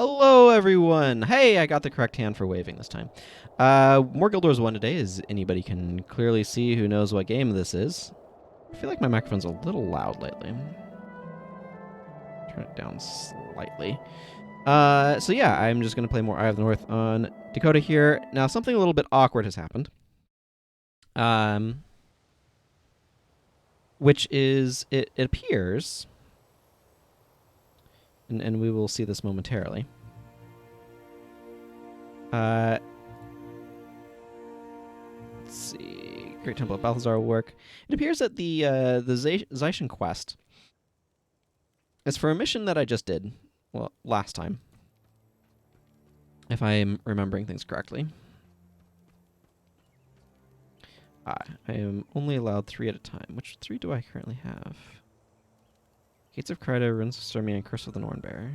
Hello, everyone! Hey, I got the correct hand for waving this time. More Guild Wars 1 today, as anybody can clearly see who knows what game this is. I feel like my microphone's a little loud lately. Turn it down slightly. So yeah, I'm just going to play more Eye of the North on Dakota here. Now, something a little bit awkward has happened. Which is, it appears, and we will see this momentarily. Let's see. Great Temple of Balthazar will work. It appears that the Zaishan quest is for a mission that I just did, well, last time, if I'm remembering things correctly. I am only allowed 3 at a time. Which 3 do I currently have? Gates of Kryda, Runes of Sturmia, and Curse of the Nornbearer.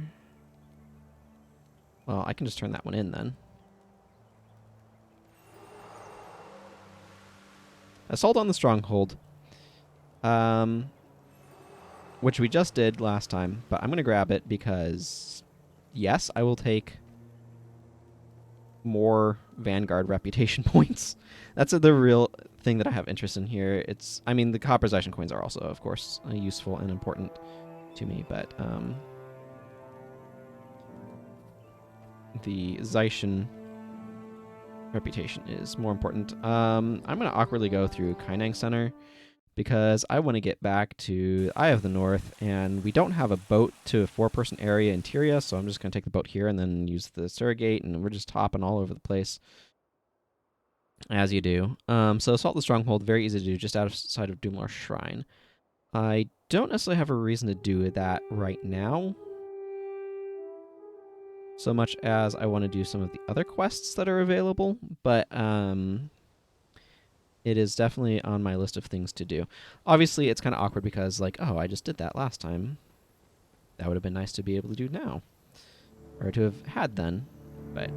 Well, I can just turn that one in then. Assault on the Stronghold. Which we just did last time, but I'm going to grab it because, yes, I will take more Vanguard reputation points. That's the real thing that I have interest in here. I mean, the copper Zaishan coins are also, of course, useful and important to me, but the Zaishan reputation is more important. I'm going to awkwardly go through Kainang Center because I want to get back to Eye of the North, and we don't have a boat to a 4-person area in Tyria, so I'm just going to take the boat here and then use the Surrogate, and we're just hopping all over the place, as you do. So Assault the Stronghold, very easy to do, just outside of Doomlar Shrine. I don't necessarily have a reason to do that right now, so much as I want to do some of the other quests that are available, but it is definitely on my list of things to do. Obviously, it's kind of awkward because, like, oh, I just did that last time. That would have been nice to be able to do now, or to have had then, but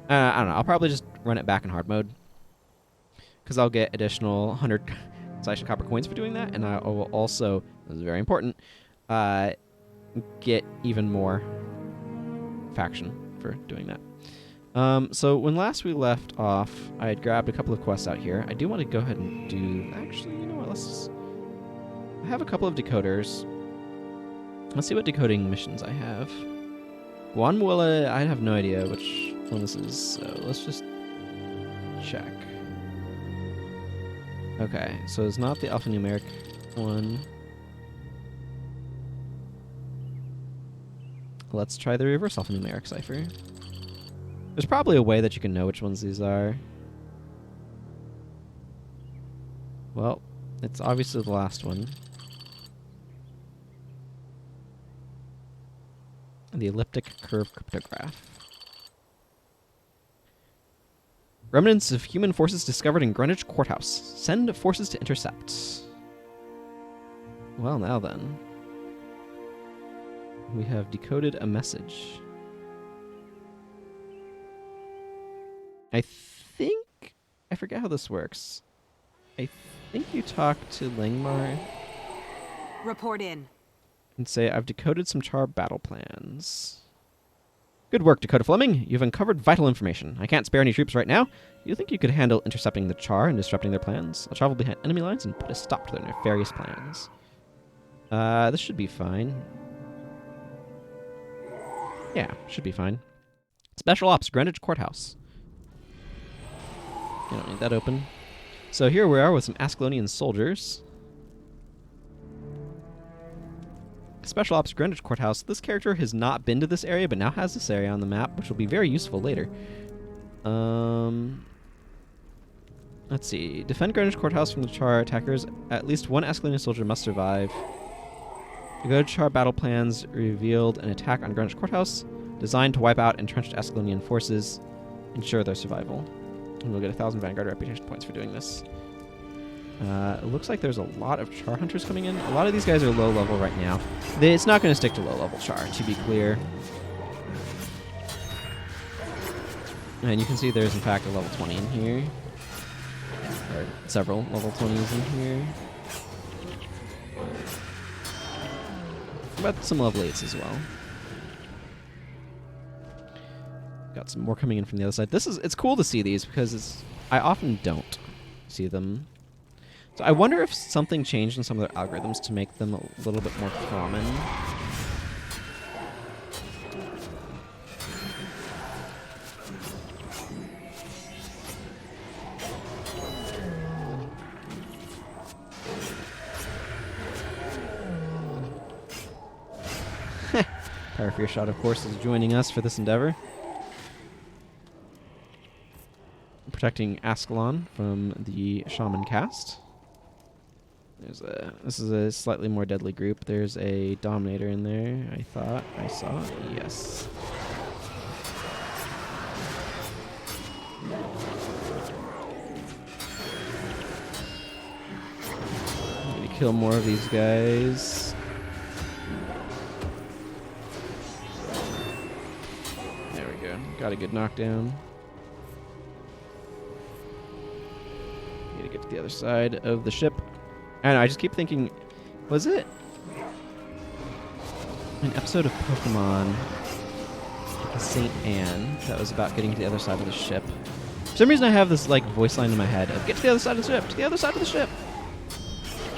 I don't know. I'll probably just run it back in hard mode, because I'll get additional 100 Zaishan copper coins for doing that, and I will also, this is very important, get even more faction for doing that. So when last we left off, I had grabbed a couple of quests out here. I do want to go ahead and do... Actually, you know what? I have a couple of decoders. Let's see what decoding missions I have. One will... I have no idea which one this is, so let's just check. Okay, so it's not the alphanumeric one. Let's try the reverse alphanumeric cipher. There's probably a way that you can know which ones these are. Well, it's obviously the last one. The elliptic curve cryptograph. Remnants of human forces discovered in Greenwich Courthouse. Send forces to intercept. Well, now then. We have decoded a message. I think... I forget how this works. I think you talk to Langmar. Report in. And say, I've decoded some Char battle plans. Good work, Dakota Fleming. You've uncovered vital information. I can't spare any troops right now. You think you could handle intercepting the Char and disrupting their plans? I'll travel behind enemy lines and put a stop to their nefarious plans. This should be fine. Yeah, should be fine. Special Ops, Greenwich Courthouse. You don't need that open. So here we are with some Ascalonian soldiers. Special Ops Greenwich Courthouse. This character has not been to this area, but now has this area on the map, which will be very useful later. Let's see. Defend Greenwich Courthouse from the Char attackers. At least one Ascalonian soldier must survive. The Go to Char battle plans revealed an attack on Greenwich Courthouse, designed to wipe out entrenched Ascalonian forces, ensure their survival. And we'll get 1,000 Vanguard reputation points for doing this. It looks like there's a lot of Char hunters coming in. A lot of these guys are low level right now. It's not going to stick to low level Char, to be clear. And you can see there's in fact a level 20 in here. Or several level 20s in here. But some level 8s as well. Got some more coming in from the other side. It's cool to see these because I often don't see them. So I wonder if something changed in some of their algorithms to make them a little bit more common. Power Fear Shot, of course, is joining us for this endeavor. Protecting Ascalon from the Shaman cast. This is a slightly more deadly group. There's a Dominator in there, I thought I saw. Yes. I'm gonna kill more of these guys. There we go. Got a good knockdown. Need to get to the other side of the ship. I don't know, I just keep thinking, was it an episode of Pokemon like St. Anne that was about getting to the other side of the ship? For some reason I have this like voice line in my head of get to the other side of the ship, to the other side of the ship.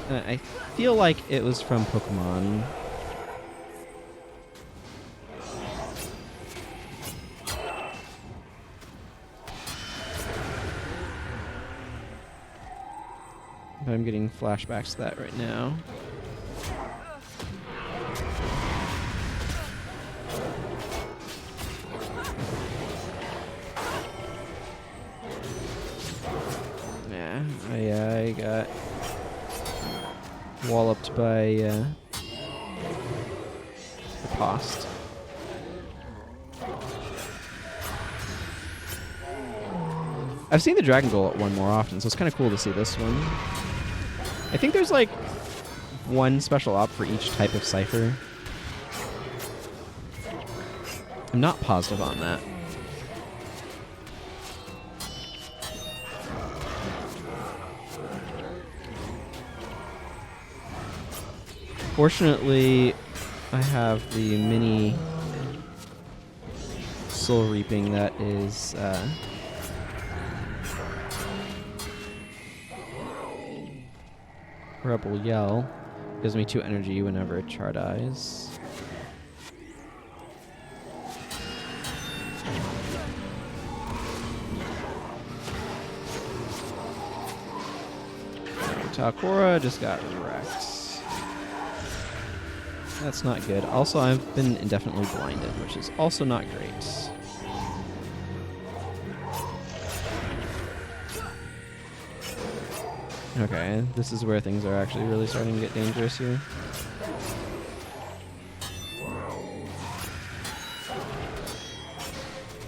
And I feel like it was from Pokemon. I'm getting flashbacks to that right now. Yeah, I got walloped by the post. I've seen the Dragon Gullet one more often, so it's kind of cool to see this one. I think there's like one special op for each type of cipher. I'm not positive on that. Fortunately, I have the mini soul reaping that is Rebel Yell. Gives me 2 energy whenever a char dies. Talcora just got wrecked. That's not good. Also, I've been indefinitely blinded, which is also not great. Okay, this is where things are actually really starting to get dangerous here.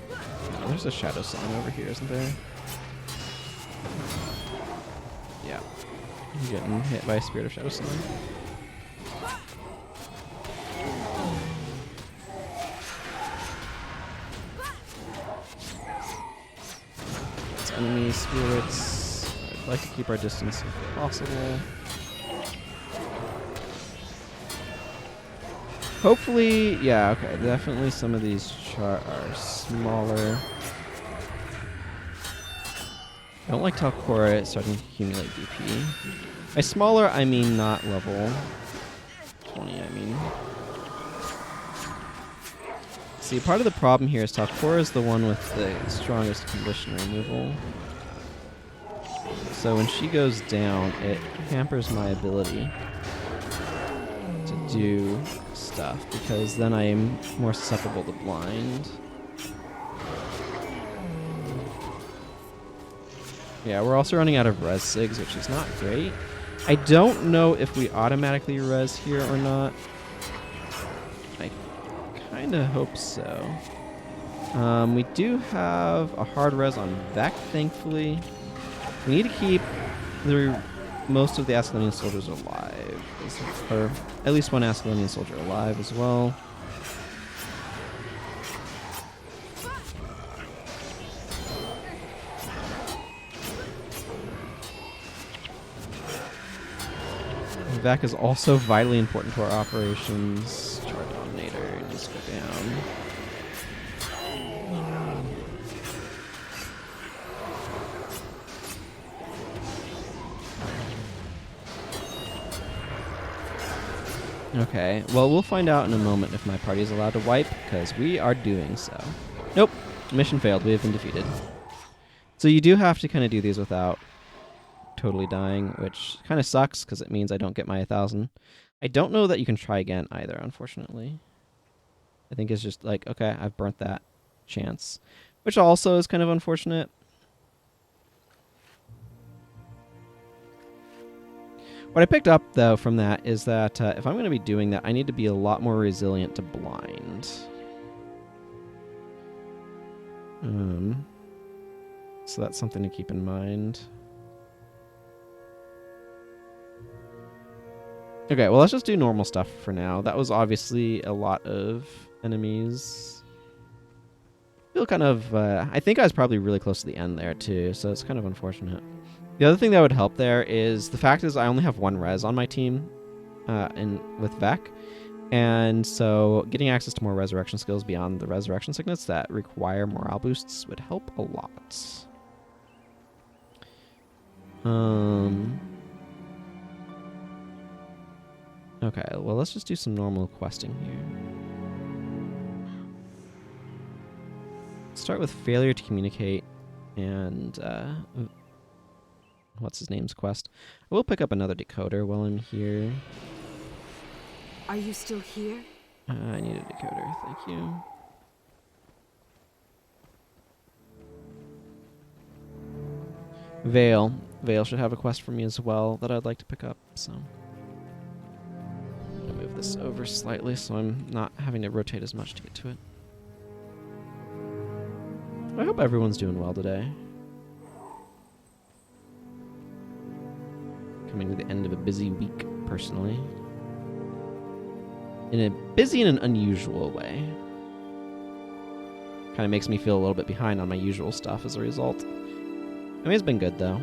Oh, there's a Shadow Song over here, isn't there? Yeah. I'm getting hit by a Spirit of Shadow Song. It's enemy spirits. I'd like to keep our distance if possible. Hopefully, yeah, okay, definitely some of these char are smaller. I don't like Talcora starting to accumulate DP. By smaller, I mean not level 20, I mean. See, part of the problem here is Talcora is the one with the strongest condition removal. So when she goes down, it hampers my ability to do stuff, because then I am more susceptible to blind. Yeah, we're also running out of res sigs, which is not great. I don't know if we automatically res here or not. I kind of hope so. We do have a hard res on Vec, thankfully. We need to keep most of the Ascalonian soldiers alive, or at least one Ascalonian soldier alive as well. Vac is also vitally important to our operations. Char Dominator needs to go down. Okay, well, we'll find out in a moment if my party is allowed to wipe, because we are doing so. Nope, mission failed. We have been defeated. So you do have to kind of do these without totally dying, which kind of sucks, because it means I don't get my 1,000. I don't know that you can try again either, unfortunately. I think it's just like, okay, I've burnt that chance, which also is kind of unfortunate. What I picked up, though, from that is that if I'm going to be doing that, I need to be a lot more resilient to blind. So that's something to keep in mind. Okay, well, let's just do normal stuff for now. That was obviously a lot of enemies. I feel kind of... I think I was probably really close to the end there, too, so it's kind of unfortunate. The other thing that would help there is the fact is I only have 1 res on my team with Vec. And so getting access to more resurrection skills beyond the resurrection sickness that require morale boosts would help a lot. Okay, well, let's just do some normal questing here. Start with failure to communicate and what's his name's quest. I will pick up another decoder while I'm here. Are you still here? I need a decoder, thank you. Vale. Vale should have a quest for me as well that I'd like to pick up, so... I'm gonna move this over slightly so I'm not having to rotate as much to get to it. I hope everyone's doing well today. Coming to the end of a busy week, personally. Busy in an unusual way. Kind of makes me feel a little bit behind on my usual stuff as a result. I mean, it's been good, though.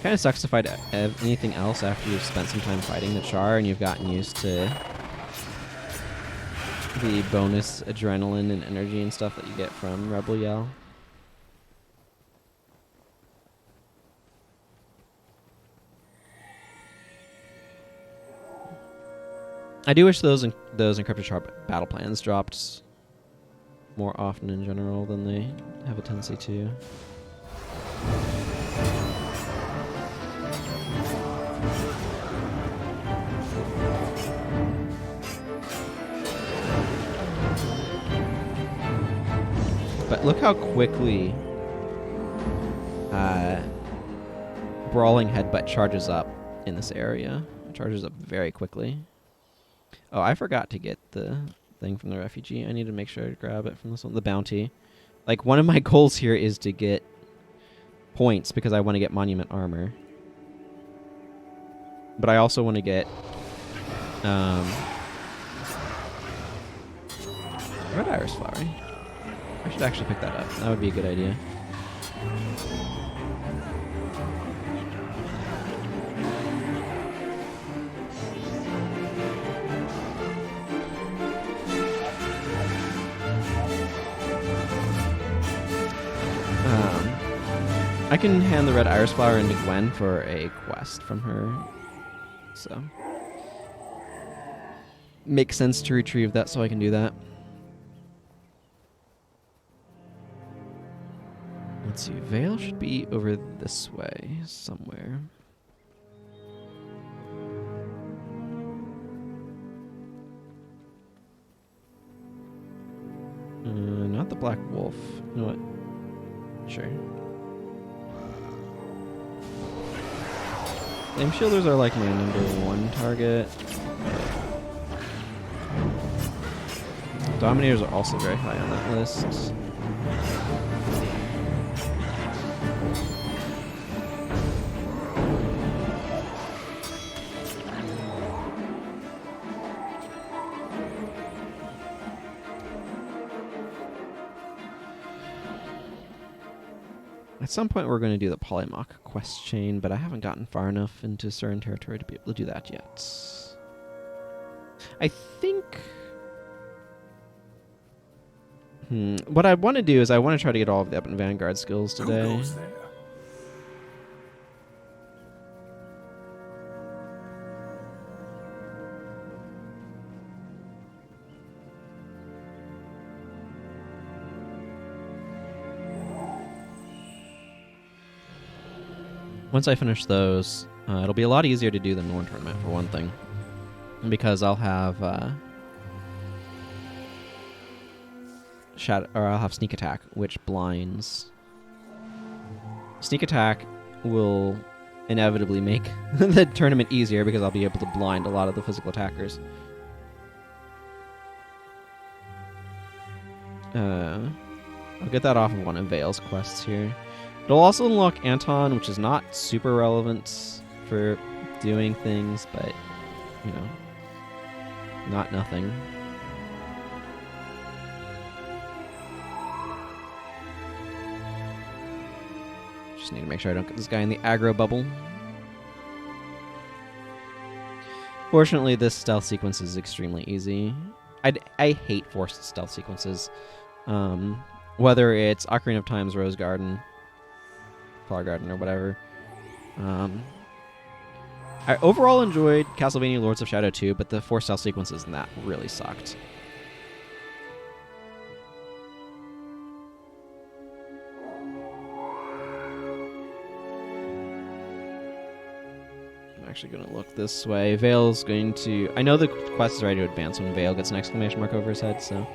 Kind of sucks to fight anything else after you've spent some time fighting the Char and you've gotten used to the bonus adrenaline and energy and stuff that you get from Rebel Yell. I do wish those encrypted Char battle plans dropped more often in general than they have a tendency to. But look how quickly Brawling Headbutt charges up in this area. It charges up very quickly. Oh, I forgot to get the thing from the refugee. I need to make sure I grab it from this one. The bounty. Like, one of my goals here is to get points because I want to get monument armor. But I also want to get red iris flower. I should actually pick that up. That would be a good idea. I can hand the red iris flower into Gwen for a quest from her. So makes sense to retrieve that so I can do that. Let's see, Vale should be over this way somewhere. Not the Black Wolf. You know what? Sure. Flame Shielders are like my #1 target. Dominators are also very high on that list. At some point, we're going to do the Polymach quest chain, but I haven't gotten far enough into certain territory to be able to do that yet. I think... what I want to do is I want to try to get all of the Ebon Vanguard skills today. Who goes there? Once I finish those, it'll be a lot easier to do the Norn tournament, for one thing. Because I'll have... I'll have Sneak Attack, which blinds. Sneak Attack will inevitably make the tournament easier because I'll be able to blind a lot of the physical attackers. I'll get that off of one of Vale's quests here. It'll also unlock Anton, which is not super relevant for doing things, but, you know, not nothing. Just need to make sure I don't get this guy in the aggro bubble. Fortunately, this stealth sequence is extremely easy. I hate forced stealth sequences. Whether it's Ocarina of Time's Rose Garden, Flower Garden, or whatever. I overall enjoyed Castlevania Lords of Shadow 2, but the forced stealth sequences in that really sucked. I'm actually going to look this way. Vale's going to... I know the quest is ready to advance when Vale gets an exclamation mark over his head, so...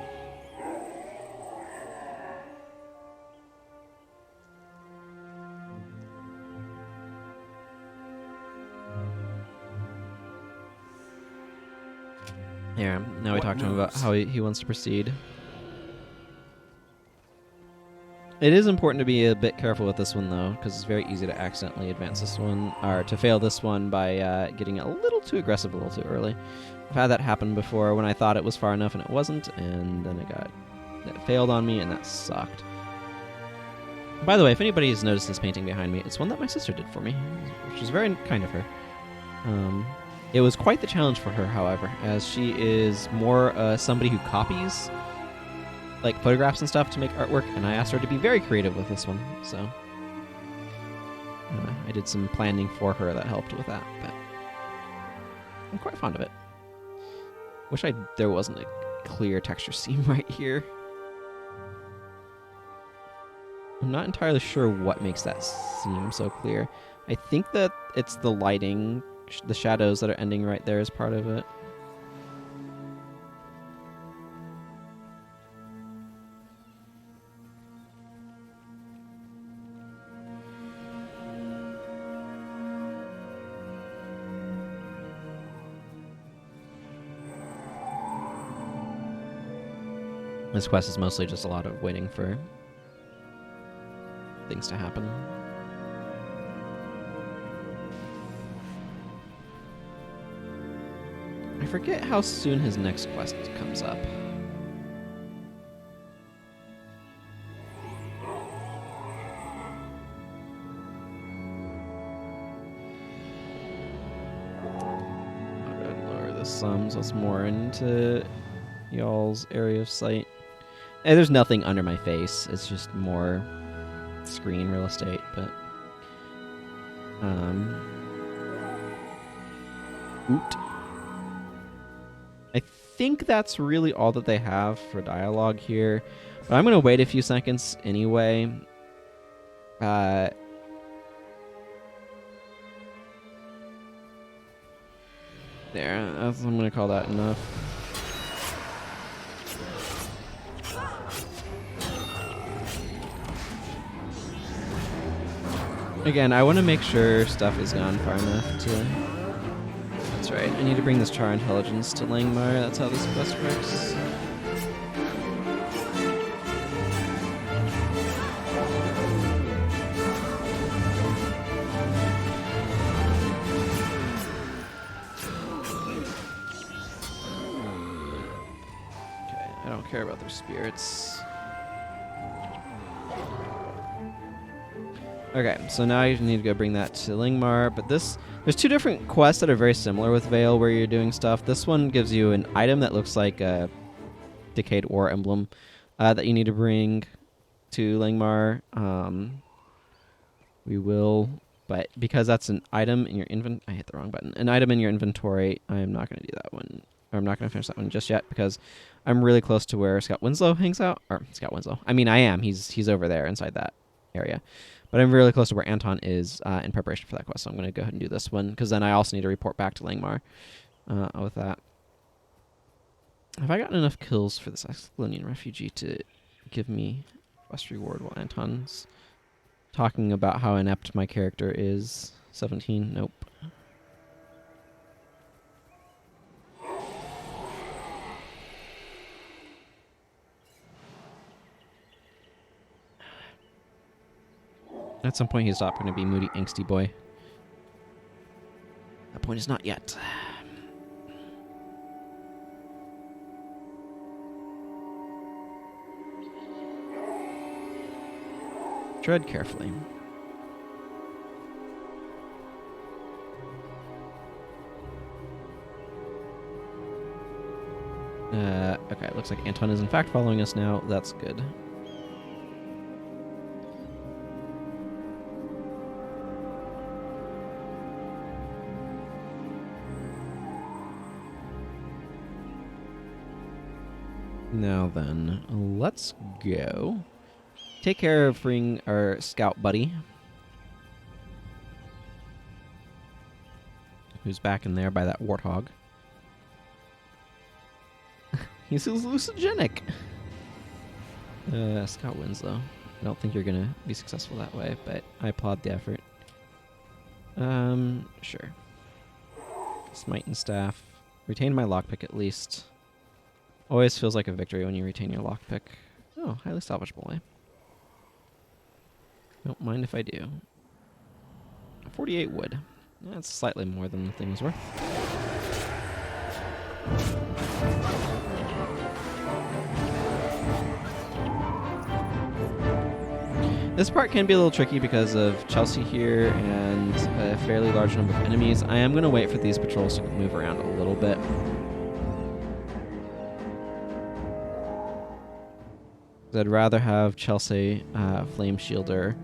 Yeah, now we talk to him about how he wants to proceed. It is important to be a bit careful with this one, though, because it's very easy to accidentally advance this one, or to fail this one by getting a little too aggressive a little too early. I've had that happen before when I thought it was far enough and it wasn't, and then it failed on me, and that sucked. By the way, if anybody's noticed this painting behind me, it's one that my sister did for me, which is very kind of her. It was quite the challenge for her, however, as she is more somebody who copies like photographs and stuff to make artwork, and I asked her to be very creative with this one, so I did some planning for her that helped with that, but I'm quite fond of it. Wish there wasn't a clear texture seam right here. I'm not entirely sure what makes that seem so clear. I think that it's the lighting, the shadows that are ending right there is part of it. This quest is mostly just a lot of waiting for things to happen. I forget how soon his next quest comes up. I'll go ahead and lower this some so it's more into y'all's area of sight. And there's nothing under my face. It's just more screen real estate, but oot. I think that's really all that they have for dialogue here. But I'm going to wait a few seconds anyway. There. I'm going to call that enough. Again, I want to make sure stuff is gone far enough to... That's right, I need to bring this Char Intelligence to Langmar, that's how this quest works. Okay, I don't care about their spirits. Okay, so now you need to go bring that to Lingmar, but there's two different quests that are very similar with Vale where you're doing stuff. This one gives you an item that looks like a Decayed War emblem that you need to bring to Lingmar. We will, but because that's an item in your I hit the wrong button. An item in your inventory, I'm not going to do that one. Or I'm not going to finish that one just yet because I'm really close to where Scout Winslow hangs out. Or Scout Winslow. I mean, I am. He's over there inside that area. But I'm really close to where Anton is in preparation for that quest, so I'm going to go ahead and do this one, because then I also need to report back to Langmar with that. Have I gotten enough kills for this Escalonian refugee to give me quest reward while Anton's talking about how inept my character is? 17? Nope. At some point, he's not going to be moody, angsty boy. That point is not yet. Tread carefully. Okay, looks like Anton is in fact following us now. That's good. Now then, let's go. Take care of freeing our scout buddy, who's back in there by that warthog. He's hallucinogenic. Scout Winslow. I don't think you're going to be successful that way, but I applaud the effort. Sure. Smite and staff. Retain my lockpick at least. Always feels like a victory when you retain your lockpick. Oh, highly salvageable, eh? Don't mind if I do. 48 wood. That's slightly more than the thing was worth. This part can be a little tricky because of Chelsea here and a fairly large number of enemies. I am going to wait for these patrols to move around a little bit. I'd rather have Chelsea Flame Shielder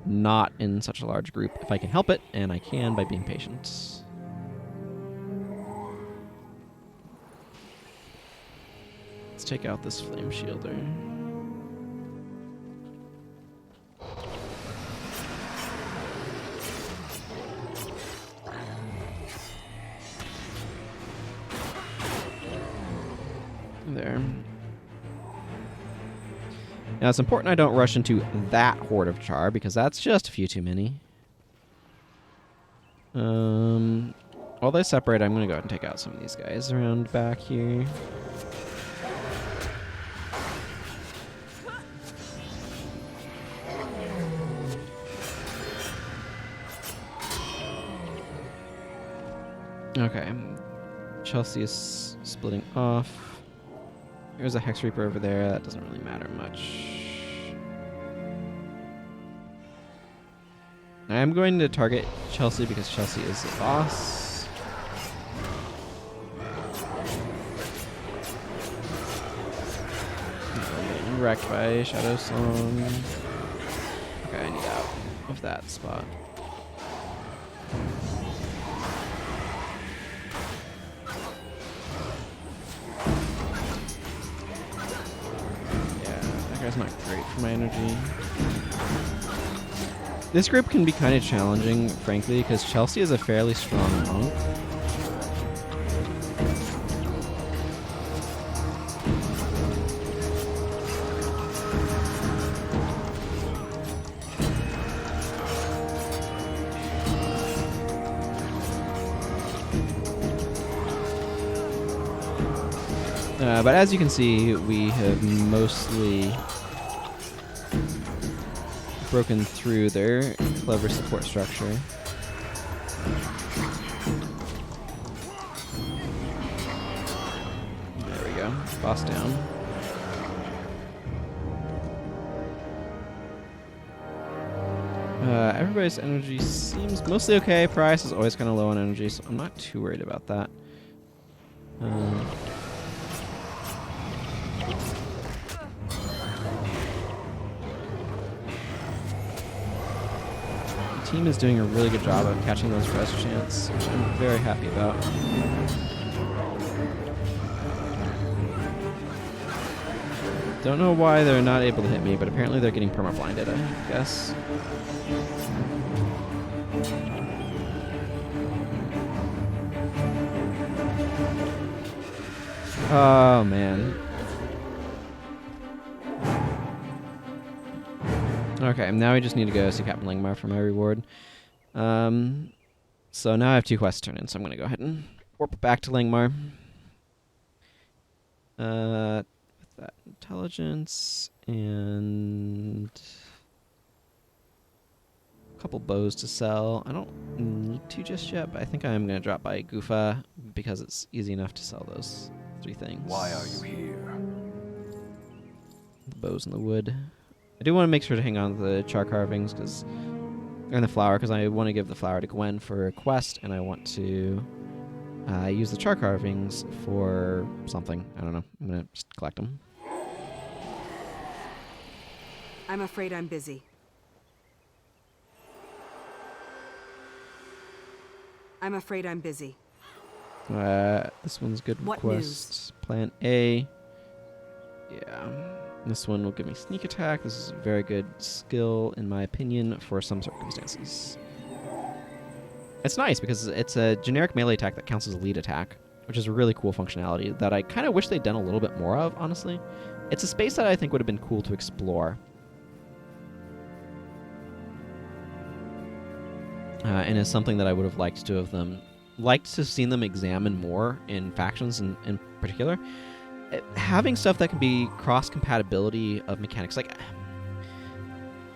not in such a large group if I can help it, and I can by being patient. Let's take out this Flame Shielder. There. Now, it's important I don't rush into that horde of char, because that's just a few too many. While they separate, I'm going to go ahead and take out some of these guys around back here. Okay. Chelsea is splitting off. There's a Hex Reaper over there. That doesn't really matter much. I'm going to target Chelsea because Chelsea is the boss. I'm getting wrecked by Shadow Song. Okay, I need out of that spot. That's not great for my energy. This group can be kind of challenging, frankly, because Chelsea is a fairly strong monk. But as you can see, we have mostly broken through their clever support structure. There we go. Boss down. Everybody's energy seems mostly okay. Price is always kind of low on energy, so I'm not too worried about that. The team is doing a really good job of catching those res chants, which I'm very happy about. Don't know why they're not able to hit me, but apparently they're getting perma-blinded, I guess. Oh, man. Okay, now we just need to go see Captain Langmar for my reward. So now I have 2 quests to turn in, so I'm going to go ahead and warp back to Langmar. With that intelligence and a couple bows to sell. I don't need to just yet, but I think I'm going to drop by Gufa because it's easy enough to sell those 3 things. Why are you here? The bows in the wood. I do want to make sure to hang on to the char carvings and the flower, because I want to give the flower to Gwen for a quest, and I want to use the char carvings for something. I don't know. I'm going to just collect them. I'm afraid I'm busy. I'm afraid I'm busy. This one's good What request. Plan A. Yeah. This one will give me sneak attack. This is a very good skill, in my opinion, for some circumstances. It's nice because it's a generic melee attack that counts as a lead attack, which is a really cool functionality that I kind of wish they'd done a little bit more of, honestly. It's a space that I think would have been cool to explore. And is something that I would have liked to have seen them examine more in factions in particular. Having stuff that can be cross-compatibility of mechanics. Like,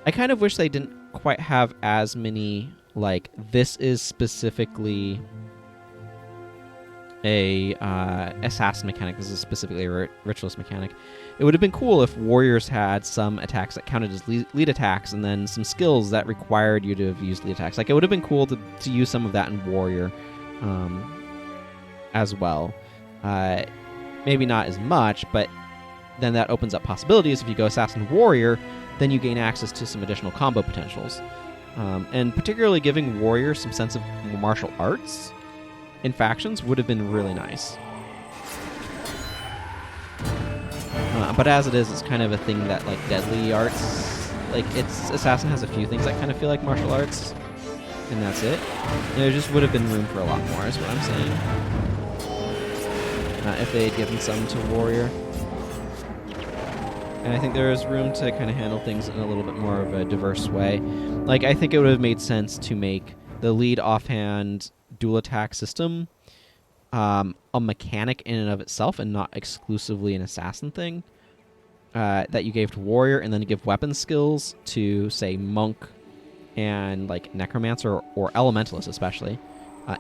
I kind of wish they didn't quite have as many, like, this is specifically a assassin mechanic, this is specifically a ritualist mechanic. It would have been cool if warriors had some attacks that counted as lead attacks, and then some skills that required you to have used lead attacks. Like, it would have been cool to use some of that in warrior as well. Maybe not as much, but then that opens up possibilities. If you go assassin warrior, then you gain access to some additional combo potentials. And particularly giving warrior some sense of martial arts in factions would have been really nice. But as it is, it's kind of a thing that, like, deadly arts, like, assassin has a few things that kind of feel like martial arts, and that's it. There just would have been room for a lot more, is what I'm saying. If they had given some to warrior. And I think there is room to kind of handle things in a little bit more of a diverse way. Like, I think it would have made sense to make the lead offhand dual attack system a mechanic in and of itself and not exclusively an assassin thing that you gave to warrior, and then you give weapon skills to, say, monk and, like, necromancer or elementalist especially,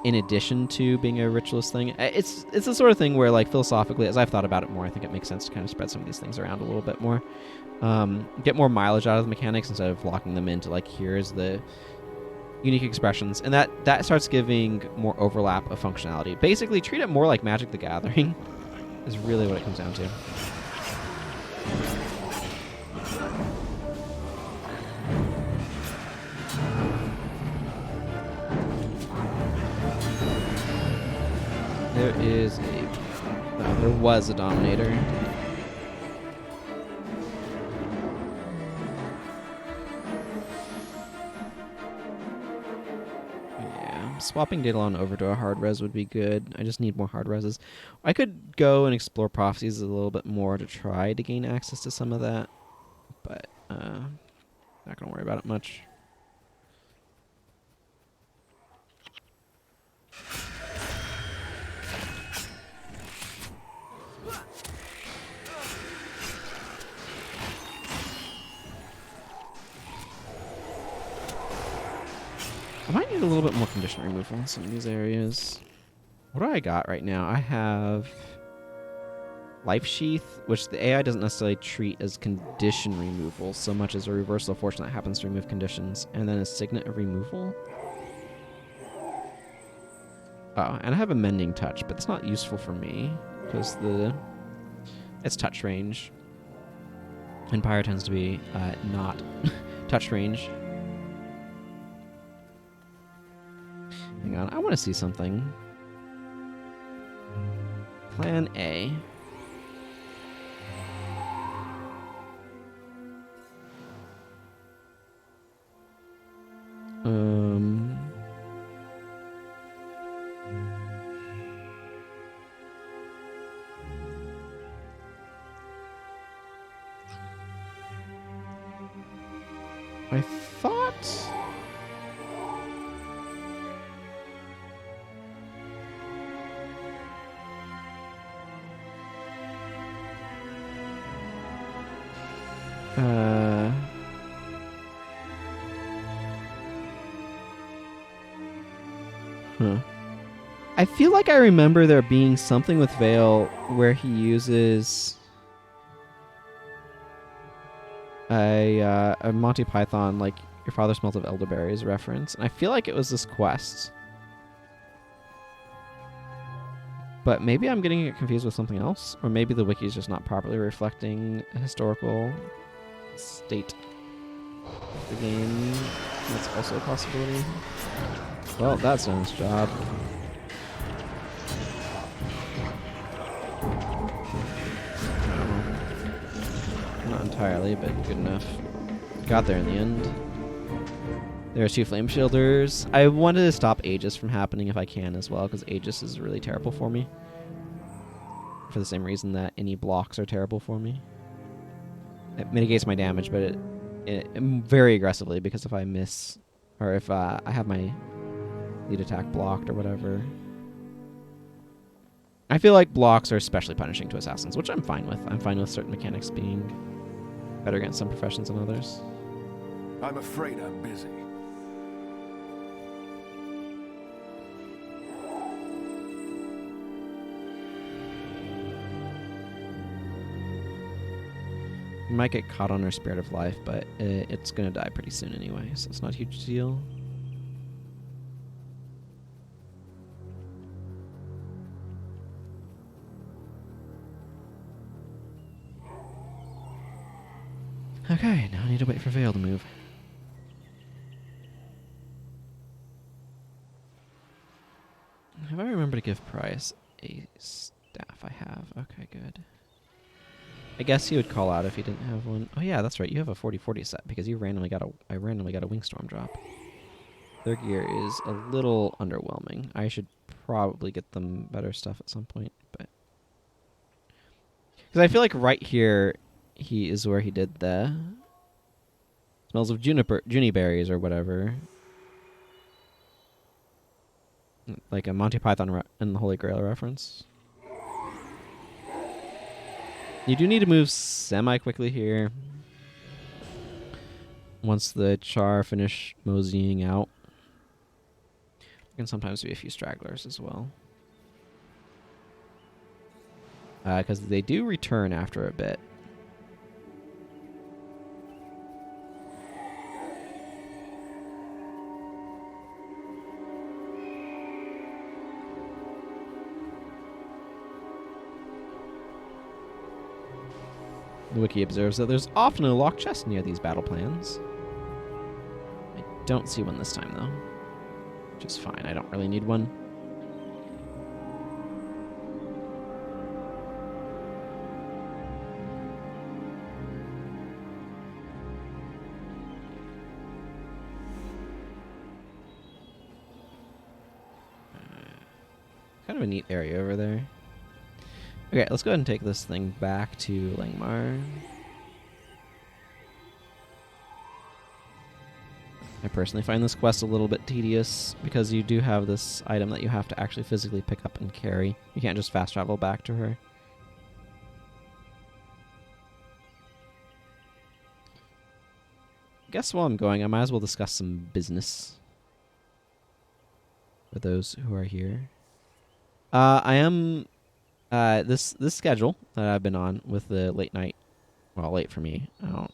in addition to being a ritualist thing. It's the sort of thing where, like, philosophically, as I've thought about it more, I think it makes sense to kind of spread some of these things around a little bit more. Get more mileage out of the mechanics instead of locking them into, like, here's the unique expressions. And that starts giving more overlap of functionality. Basically, treat it more like Magic the Gathering is really what it comes down to. There was a Dominator. Yeah, swapping Daedalon over to a hard res would be good. I just need more hard reses. I could go and explore prophecies a little bit more to try to gain access to some of that, but not gonna worry about it much. I might need a little bit more condition removal in some of these areas. What do I got right now? I have Life Sheath, which the AI doesn't necessarily treat as condition removal so much as a reversal of fortune that happens to remove conditions, and then a Signet of Removal. Oh, and I have a Mending Touch, but it's not useful for me because it's touch range, and Pyre tends to be not touch range. Hang on, I want to see something. Plan A. I thought... I feel like I remember there being something with Vale where he uses a Monty Python, like your father smelt of elderberries reference, and I feel like it was this quest. But maybe I'm getting it confused with something else, or maybe the wiki is just not properly reflecting a historical state of the game. That's also a possibility. Well, that's done its job. Not entirely, but good enough. Got there in the end. There are 2 flame shielders. I wanted to stop Aegis from happening if I can as well, because Aegis is really terrible for me. For the same reason that any blocks are terrible for me. It mitigates my damage, but it very aggressively, because if I miss, or if I have my lead attack blocked or whatever. I feel like blocks are especially punishing to assassins, which I'm fine with. I'm fine with certain mechanics being better against some professions than others. I'm afraid I'm busy. You might get caught on her Spirit of Life, but it's going to die pretty soon anyway, so it's not a huge deal. Okay, now I need to wait for Vale to move. Have I remembered to give Price a staff? I have. Okay, good. I guess he would call out if he didn't have one. Oh yeah, that's right. You have a 40-40 set because you randomly got I randomly got a Wingstorm drop. Their gear is a little underwhelming. I should probably get them better stuff at some point, but because I feel like right here he is where he did the smells of Junie berries or whatever, like a Monty Python and the Holy Grail reference. You do need to move semi-quickly here once the Char finish moseying out. There can sometimes be a few stragglers as well. Because they do return after a bit. The wiki observes that there's often a locked chest near these battle plans. I don't see one this time, though. Which is fine. I don't really need one. Kind of a neat area over there. Okay, let's go ahead and take this thing back to Langmar. I personally find this quest a little bit tedious because you do have this item that you have to actually physically pick up and carry. You can't just fast travel back to her. I guess while I'm going, I might as well discuss some business for those who are here. I am this schedule that I've been on with the late night, well, late for me. I don't.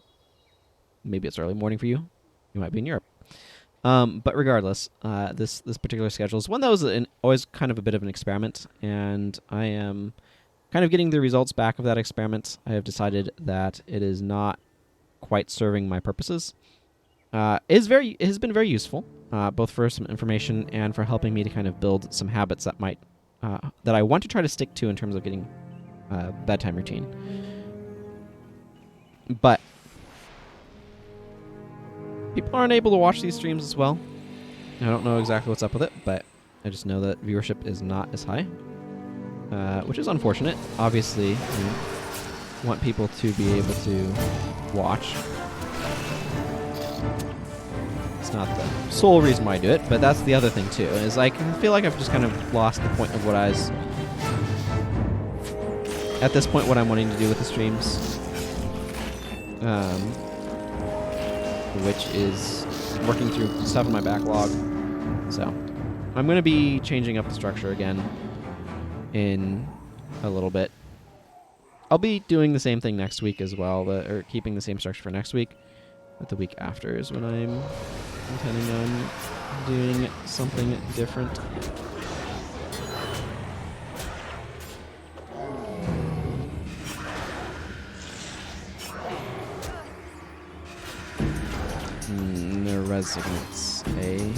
Maybe it's early morning for you. You might be in Europe. But regardless, this particular schedule is one that was always kind of a bit of an experiment, and I am kind of getting the results back of that experiment. I have decided that it is not quite serving my purposes. It has been very useful, both for some information and for helping me to kind of build some habits that might that I want to try to stick to in terms of getting bedtime routine. But people aren't able to watch these streams as well. I don't know exactly what's up with it, but I just know that viewership is not as high, which is unfortunate. Obviously, you want people to be able to watch. It's not the sole reason why I do it, but that's the other thing too. Is like I feel like I've just kind of lost the point of what I was at this point. What I'm wanting to do with the streams, which is working through stuff in my backlog. So I'm going to be changing up the structure again in a little bit. I'll be doing the same thing next week as well, or keeping the same structure for next week. But the week after is when I'm intending on doing something different. The residents, eh?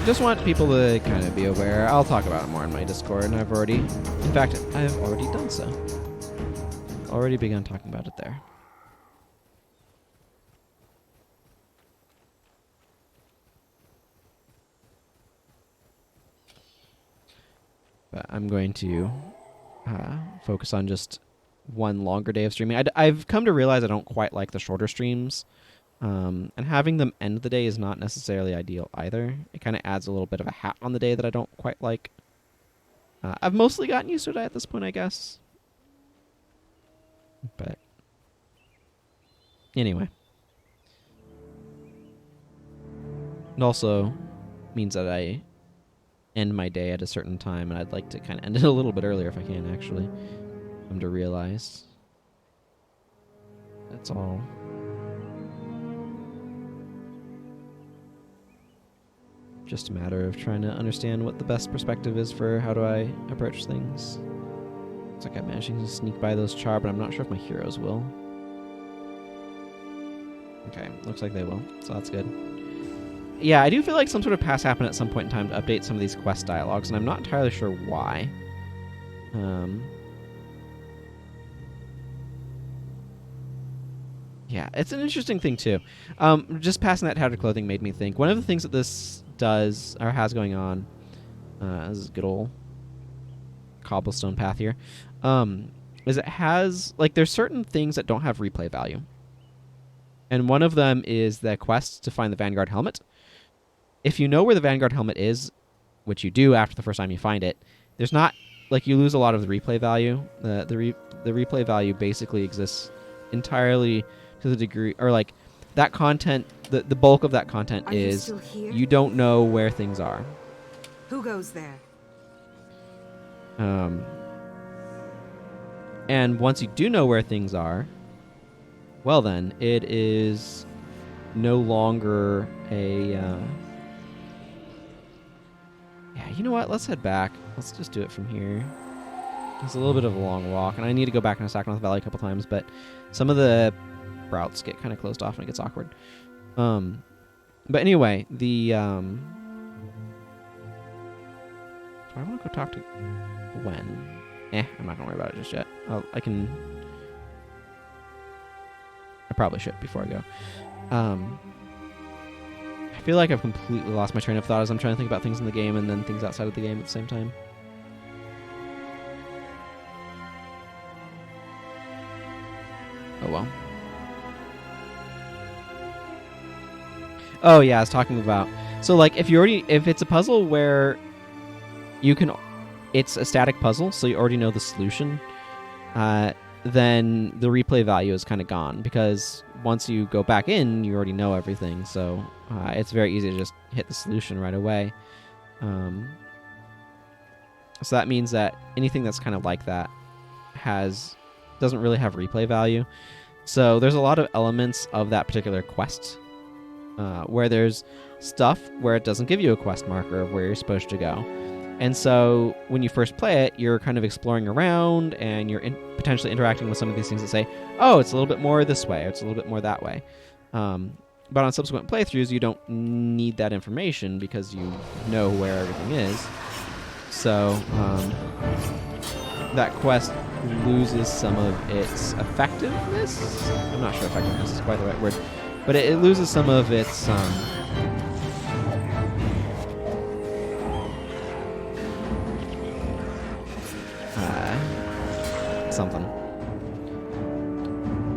Just want people to kind of be aware. I'll talk about it more in my Discord, and I've already done so. Already begun talking about it there. But I'm going to focus on just one longer day of streaming. I've come to realize I don't quite like the shorter streams. And having them end the day is not necessarily ideal either. It kind of adds a little bit of a hat on the day that I don't quite like. I've mostly gotten used to it at this point, I guess. But anyway. It also means that I end my day at a certain time, and I'd like to kind of end it a little bit earlier if I can, actually. Come to realize. That's all. Just a matter of trying to understand what the best perspective is for how do I approach things. Looks like I'm managing to sneak by those char, but I'm not sure if my heroes will. Okay, looks like they will, so that's good. Yeah, I do feel like some sort of pass happened at some point in time to update some of these quest dialogues, and I'm not entirely sure why. Yeah, it's an interesting thing too. Just passing that tattered clothing made me think. One of the things that this does or has going on, this is a good old cobblestone path here, is it has like there's certain things that don't have replay value, and one of them is the quest to find the Vanguard helmet. If you know where the Vanguard helmet is, which you do after the first time you find it, there's not like you lose a lot of the replay value. The replay value basically exists entirely to the degree, or like that content, the bulk of that content is you don't know where things are. Who goes there? And once you do know where things are, well then, it is no longer a... Yeah, you know what? Let's head back. Let's just do it from here. It's a little bit of a long walk, and I need to go back into Sacramouth Valley a couple times, but some of the routes get kind of closed off and it gets awkward. But anyway, the... Do I want to go talk to Gwen? I'm not going to worry about it just yet. I probably should before I go. I feel like I've completely lost my train of thought as I'm trying to think about things in the game and then things outside of the game at the same time. Oh well. Oh yeah, I was talking about... So like if it's a puzzle where you can... It's a static puzzle, so you already know the solution. then the replay value is kind of gone, because once you go back in, you already know everything. So it's very easy to just hit the solution right away. So that means that anything that's kind of like that doesn't really have replay value. So there's a lot of elements of that particular quest where there's stuff where it doesn't give you a quest marker of where you're supposed to go. And so when you first play it, you're kind of exploring around, and you're potentially interacting with some of these things that say, oh, it's a little bit more this way, or it's a little bit more that way. But on subsequent playthroughs, you don't need that information because you know where everything is. So that quest loses some of its effectiveness. I'm not sure effectiveness is quite the right word, but it loses some of its something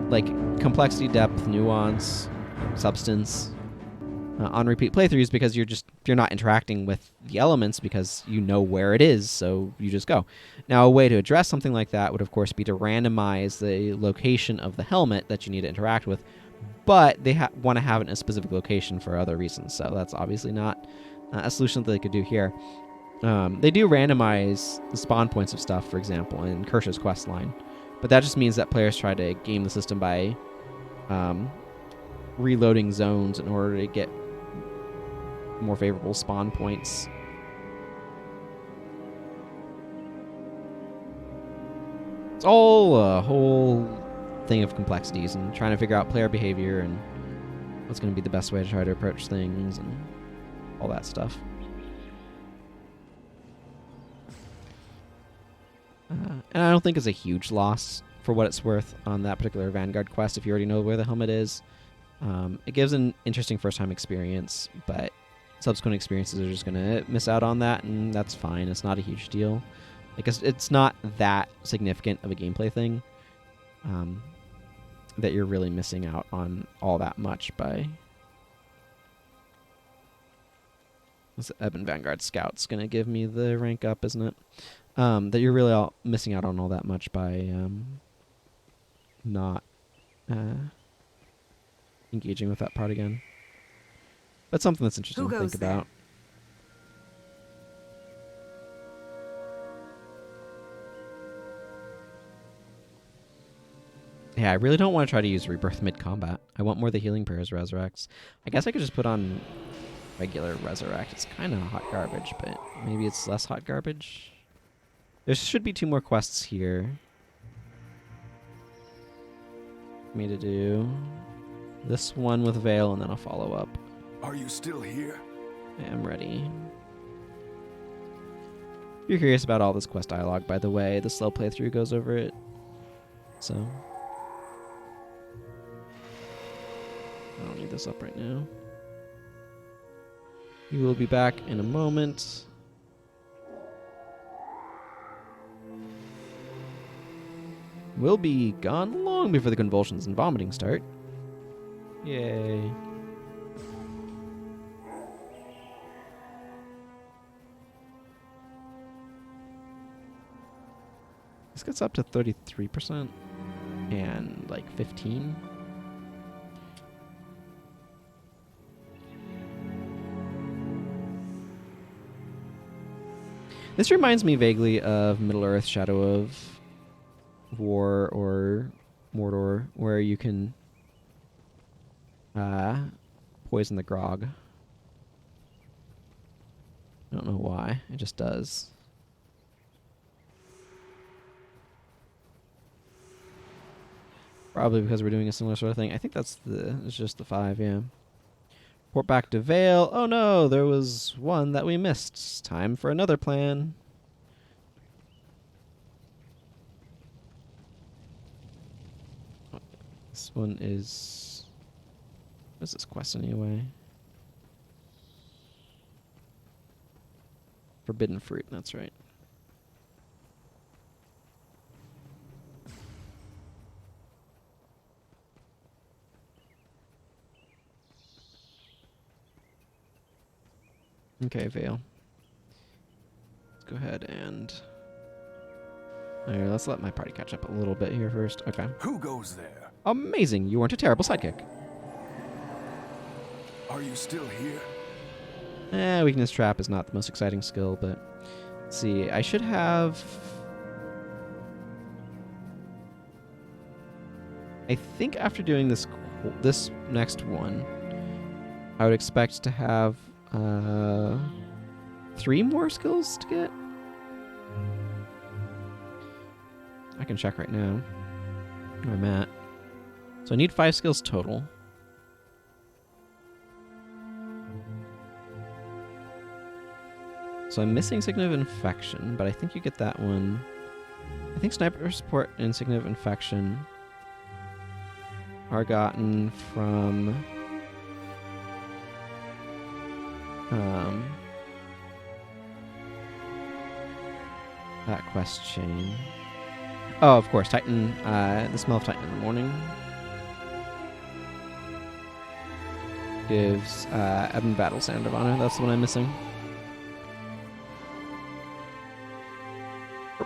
like complexity, depth, nuance, substance on repeat playthroughs, because you're not interacting with the elements because you know where it is, so you just go. Now, a way to address something like that would, of course, be to randomize the location of the helmet that you need to interact with, but they want to have it in a specific location for other reasons, so that's obviously not a solution that they could do here. They do randomize the spawn points of stuff, for example, in Kirsch's quest line, but that just means that players try to game the system by reloading zones in order to get more favorable spawn points. It's all a whole thing of complexities and trying to figure out player behavior and what's going to be the best way to try to approach things and all that stuff. And I don't think it's a huge loss for what it's worth on that particular Vanguard quest if you already know where the helmet is. It gives an interesting first-time experience, but subsequent experiences are just going to miss out on that, and that's fine. It's not a huge deal. Like, it's not that significant of a gameplay thing that you're really missing out on all that much by... This Ebon Vanguard Scout's going to give me the rank up, isn't it? That you're really missing out on all that much by not engaging with that part again. That's something that's interesting to think about. Yeah, I really don't want to try to use Rebirth mid-combat. I want more of the healing prayers resurrects. I guess I could just put on regular resurrect. It's kind of hot garbage, but maybe it's less hot garbage. There should be 2 more quests here for me to do. This one with Veil, and then I'll follow up. Are you still here? I am ready. If you're curious about all this quest dialogue, by the way, the slow playthrough goes over it. So I don't need this up right now. You will be back in a moment. We'll be gone long before the convulsions and vomiting start. Yay. This gets up to 33% and like 15. This reminds me vaguely of Middle-earth Shadow of War or Mordor, where you can poison the grog. I don't know why. It just does. Probably because we're doing a similar sort of thing. I think it's just the 5, yeah. Port back to Vale. Oh no, there was one that we missed. It's time for another plan. This one is... What is this quest anyway? Forbidden Fruit, that's right. Okay, Vale. Let's go ahead and Alright, let's let my party catch up a little bit here first. Okay. Who goes there? Amazing! You weren't a terrible sidekick. Are you still here? Weakness trap is not the most exciting skill, but let's see. I should have. I think after doing this next one, I would expect to have 3 more skills to get. I can check right now where I'm at. So I need 5 skills total. So I'm missing Signet of Infection, but I think you get that one. I think Sniper Support and Signet of Infection are gotten from that quest chain. Oh, of course, Titan, the Smell of Titan in the morning gives Ebon Battle Sound of Honor. That's the one I'm missing.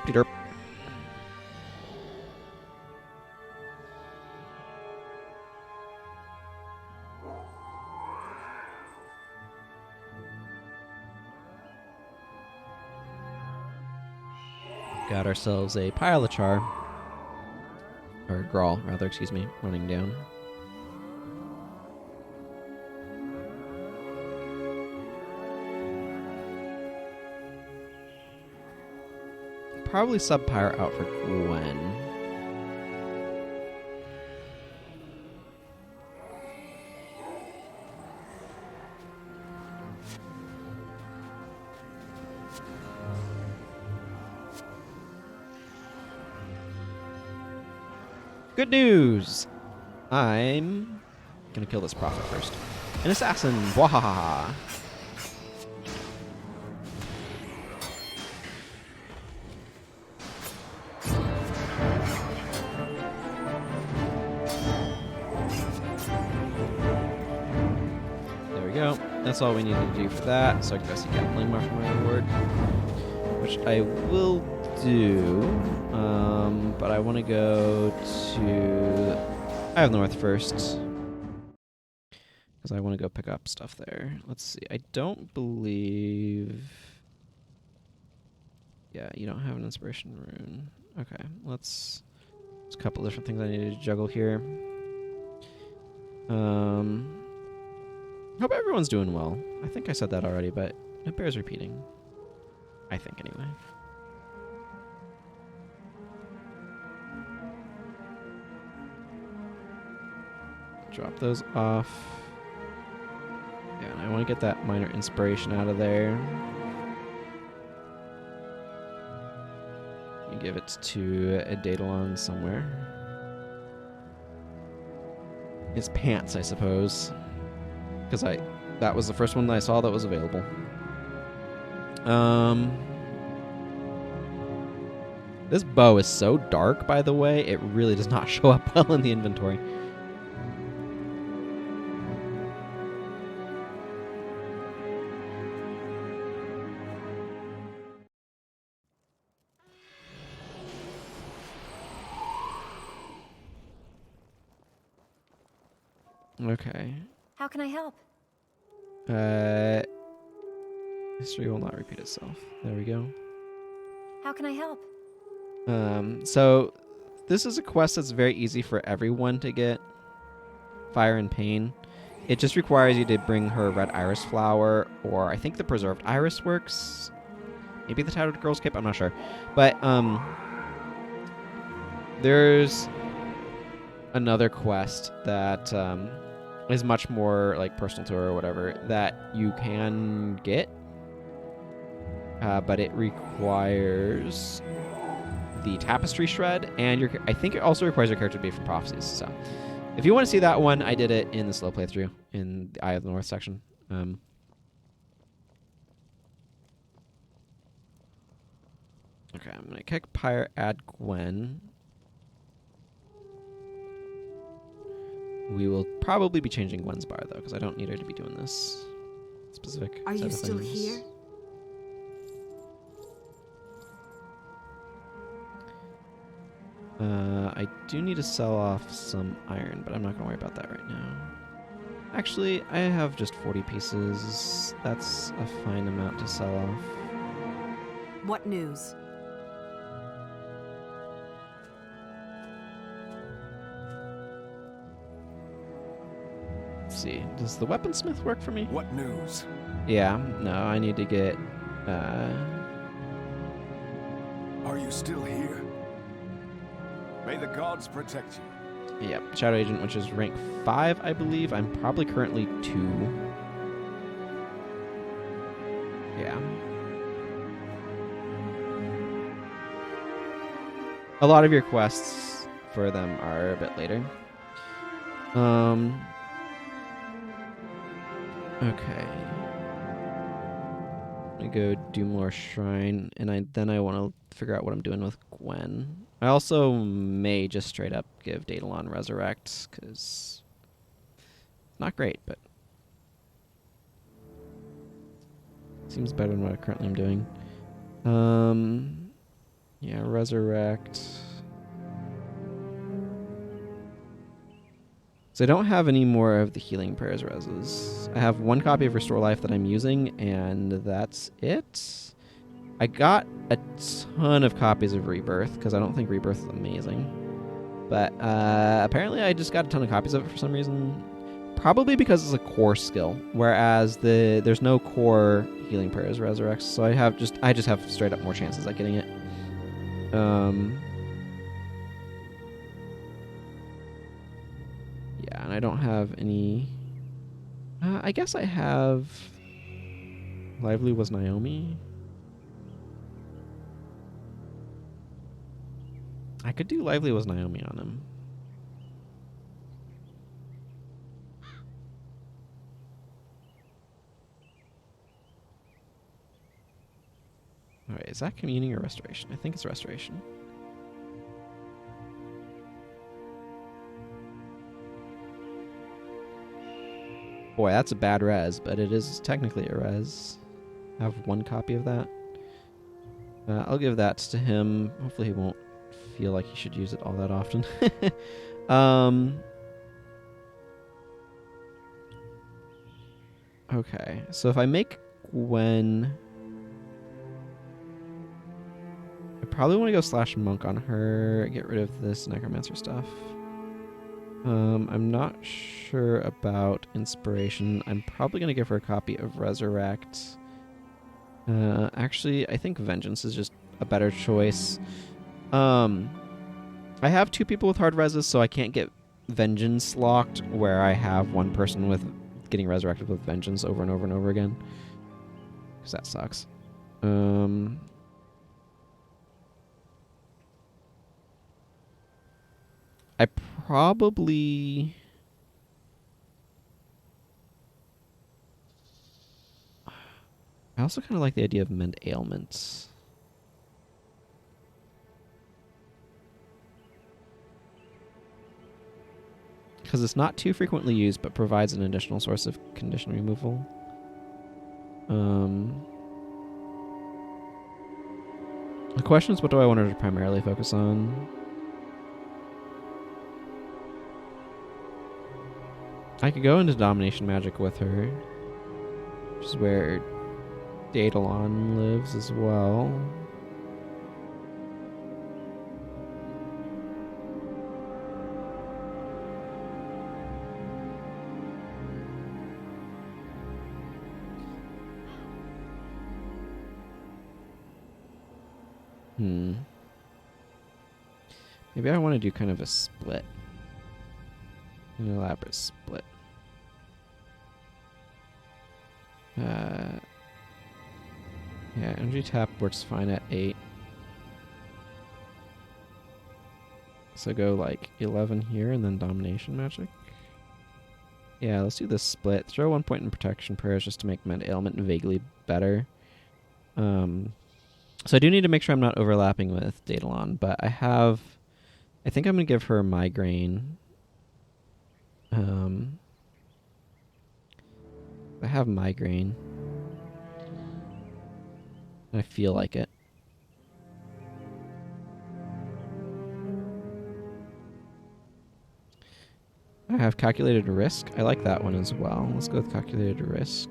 Derp. Got ourselves a pile of char. Or Grawl, rather, excuse me, running down. Probably sub Pyre out for Gwen. Good news! I'm gonna kill this prophet first. An assassin! Wahaha! There we go. That's all we needed to do for that. So I can go see Gatling Mark for my reward. Which I will do. But I want to go to I have North first. Because I want to go pick up stuff there. Let's see. I don't believe... Yeah, you don't have an inspiration rune. Okay, let's... There's a couple different things I need to juggle here. Hope everyone's doing well. I think I said that already, but it bears repeating. I think, anyway. Drop those off. Yeah, and I want to get that minor inspiration out of there. And give it to a Daedalon somewhere. His pants, I suppose. Because that was the first one that I saw that was available. This bow is so dark, by the way, it really does not show up well in the inventory. Okay. How can I help? History will not repeat itself. There we go. How can I help? So this is a quest that's very easy for everyone to get. Fire and Pain. It just requires you to bring her red iris flower, or I think the preserved iris works. Maybe the Tattered Girl's Cape, I'm not sure. But there's another quest that is much more like personal to her or whatever that you can get. But it requires the Tapestry Shred, and I think it also requires your character to be from Prophecies. So, if you want to see that one, I did it in the slow playthrough in the Eye of the North section. Okay, I'm gonna kick Pyre, add Gwen. We will probably be changing Gwen's bar though, because I don't need her to be doing this specific. Are set you of still things. here? I do need to sell off some iron, but I'm not going to worry about that right now. Actually, I have just 40 pieces. That's a fine amount to sell off. What news? Let's see. Does the weaponsmith work for me? What news? Yeah, no, I need to get... Are you still here? May the gods protect you. Yep, Shadow Agent, which is rank 5, I believe. I'm probably currently 2. Yeah. A lot of your quests for them are a bit later. Okay. I'm gonna go do more shrine, and then I want to figure out what I'm doing with Gwen. I also may just straight up give Daedalon Resurrect, because it's not great, but seems better than what currently I'm doing. Yeah, Resurrect. So I don't have any more of the Healing Prayers reses. I have 1 copy of Restore Life that I'm using, and that's it. I got a ton of copies of Rebirth, because I don't think Rebirth is amazing. But apparently I just got a ton of copies of it for some reason. Probably because it's a core skill, whereas there's no core Healing Prayers resurrects, so I just have straight up more chances at getting it. Yeah, and I don't have any... I guess I have... Lively was Naomi. I could do Lively was Naomi on him. Alright, is that communing or restoration? I think it's restoration. Boy, that's a bad res, but it is technically a res. I have 1 copy of that. I'll give that to him. Hopefully he won't feel like he should use it all that often. Okay, so if I make Gwen... I probably want to go slash monk on her, get rid of this necromancer stuff. I'm not sure about inspiration. I'm probably going to give her a copy of Resurrect. Actually, I think Vengeance is just a better choice. I have 2 people with hard reses, so I can't get Vengeance locked, where I have 1 person with getting resurrected with Vengeance over and over and over again. Because that sucks. I probably... I also kind of like the idea of mend ailments. Because it's not too frequently used, but provides an additional source of condition removal. The question is, what do I want her to primarily focus on? I could go into domination magic with her, which is where Daedalon lives as well. Maybe I want to do kind of a split. An elaborate split. Yeah, energy tap works fine at 8. So go like 11 here and then domination magic. Yeah, let's do this split. Throw 1 point in protection prayers just to make mend ailment vaguely better. So I do need to make sure I'm not overlapping with Daedalon, but I think I'm going to give her migraine. I have migraine. I feel like it. I have calculated risk. I like that one as well. Let's go with calculated risk.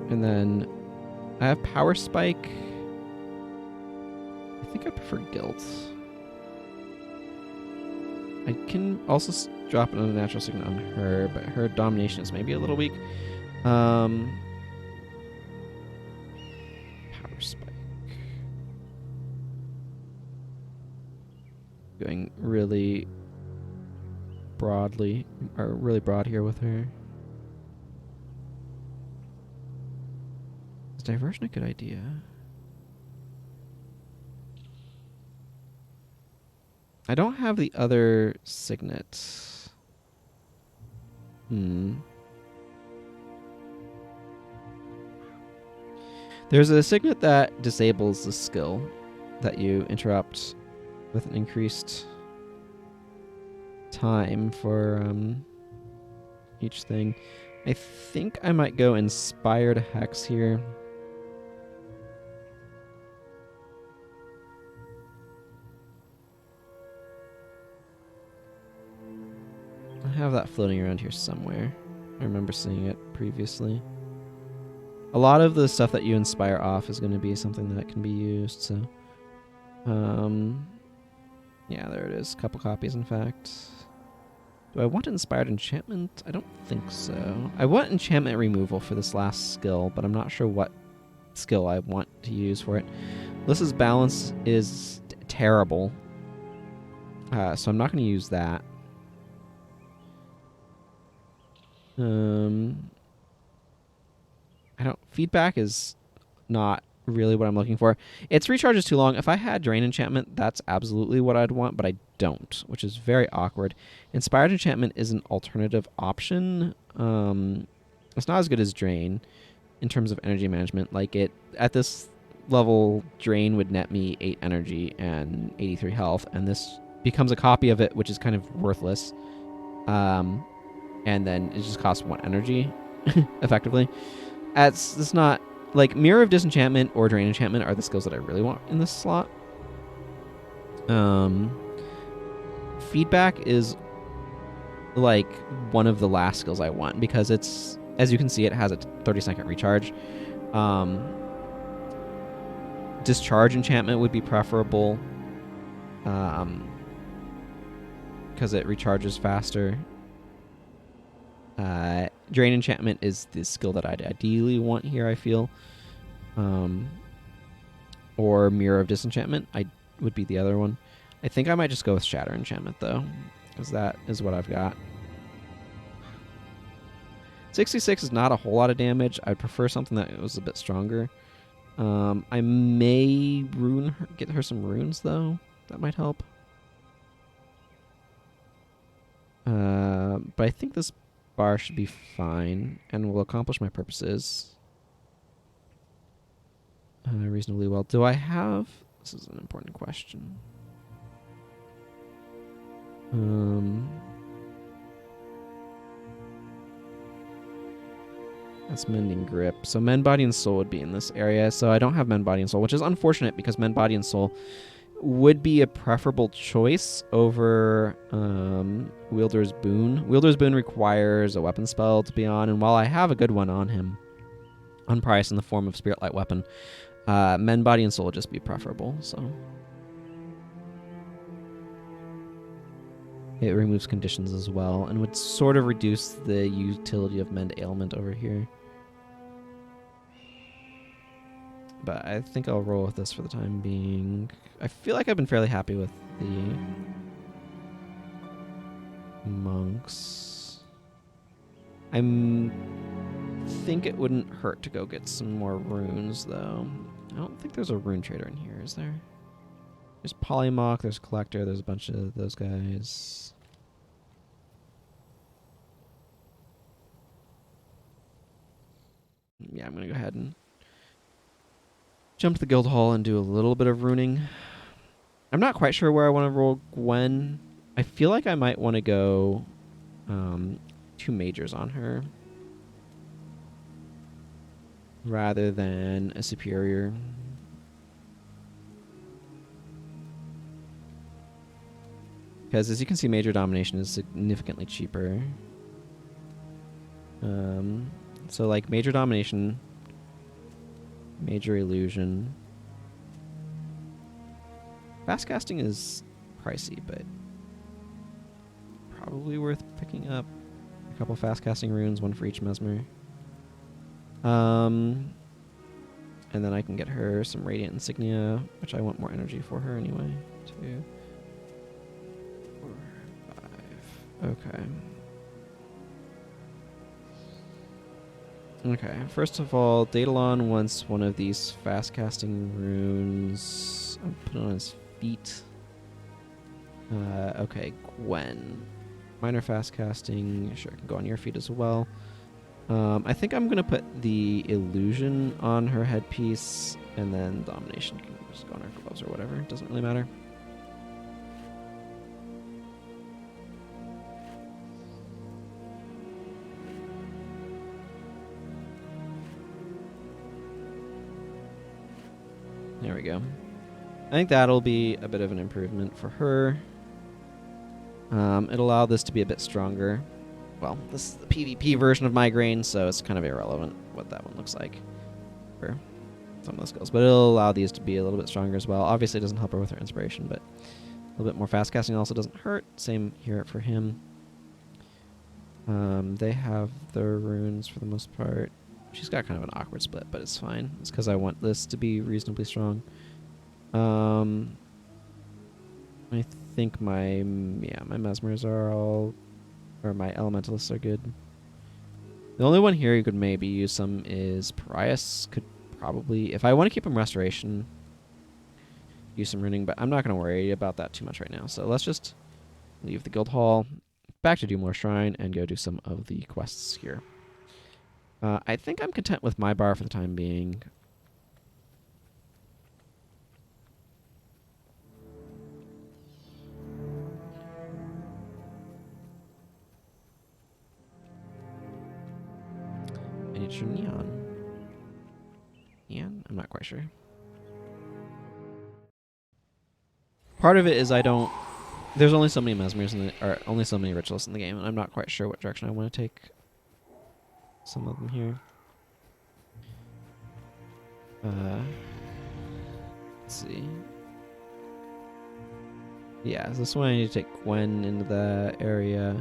And then I have power spike. I think I prefer guilt. I can also drop another natural signet on her, but her domination is maybe a little weak. Power spike. Going really broadly, or really broad here with her. Is diversion a good idea? I don't have the other signets. There's a signet that disables the skill that you interrupt with an increased time for each thing. I think I might go Inspired Hex here. I have that floating around here somewhere. I remember seeing it previously. A lot of the stuff that you inspire off is going to be something that can be used, so... yeah, there it is. A couple copies, in fact. Do I want Inspired Enchantment? I don't think so. I want Enchantment Removal for this last skill, but I'm not sure what skill I want to use for it. Lys's Balance is terrible, so I'm not going to use that. Feedback is not really what I'm looking for. Its recharge is too long. If I had Drain Enchantment, that's absolutely what I'd want, but I don't, which is very awkward. Inspired Enchantment is an alternative option. It's not as good as Drain in terms of energy management. Like, it at this level, Drain would net me 8 energy and 83 health, and this becomes a copy of it, which is kind of worthless. And then it just costs 1 energy, effectively. It's not... Like, Mirror of Disenchantment or Drain Enchantment are the skills that I really want in this slot. Feedback is, like, one of the last skills I want, because it's... As you can see, it has a 30-second recharge. Discharge Enchantment would be preferable, because it recharges faster. Drain Enchantment is the skill that I'd ideally want here, I feel. Or Mirror of Disenchantment would be the other one. I think I might just go with Shatter Enchantment, though, because that is what I've got. 66 is not a whole lot of damage. I'd prefer something that was a bit stronger. I may get her some runes, though. That might help. But I think this bar should be fine and will accomplish my purposes reasonably well. Do I have... This is an important question. That's Mending Grip. So Mend, Body, and Soul would be in this area. So I don't have Mend, Body, and Soul, which is unfortunate because Mend, Body, and Soul would be a preferable choice over Wielder's Boon. Wielder's Boon requires a weapon spell to be on, and while I have a good one on him, on Price in the form of Spirit Light Weapon, Mend, Body, and Soul would just be preferable, so... It removes conditions as well, and would sort of reduce the utility of Mend Ailment over here. But I think I'll roll with this for the time being. I feel like I've been fairly happy with the monks. I think it wouldn't hurt to go get some more runes, though. I don't think there's a rune trader in here, is there? There's Polymorph, there's Collector, there's a bunch of those guys. Yeah, I'm going to go ahead and jump to the guild hall and do a little bit of runing. I'm not quite sure where I want to roll Gwen. I feel like I might want to go 2 majors on her rather than a superior. Because as you can see, major domination is significantly cheaper. So like major domination, major illusion. Fast casting is pricey, but probably worth picking up. A couple fast casting runes, one for each mesmer. And then I can get her some radiant insignia, which I want more energy for her anyway. 2, 4, 5. Okay. Okay, first of all, Daedalon wants one of these fast casting runes. I'll put it on his feet. Okay, Gwen. Minor fast casting. Sure, it can go on your feet as well. I think I'm going to put the illusion on her headpiece, and then domination can just go on her gloves or whatever. It doesn't really matter. There we go. I think that'll be a bit of an improvement for her. It'll allow this to be a bit stronger. Well, this is the PvP version of Migraine, so it's kind of irrelevant what that one looks like for some of the skills. But it'll allow these to be a little bit stronger as well. Obviously, it doesn't help her with her inspiration, but a little bit more fast casting also doesn't hurt. Same here for him. They have their runes for the most part. She's got kind of an awkward split, but it's fine. It's because I want this to be reasonably strong. I think my mesmers are all, or my elementalists are good. The only one here you could maybe use some is Parias. Could probably, if I want to keep him restoration, use some runing, but I'm not going to worry about that too much right now. So let's just leave the guild hall, back to Doomlore Shrine, and go do some of the quests here. I think I'm content with my bar for the time being. Miniature neon. Neon? I'm not quite sure. Part of it is I don't... There's only so many mesmers in the, or only so many ritualists in the game, and I'm not quite sure what direction I want to take some of them here. Let's see. Yeah, this one I need to take Gwen into the area.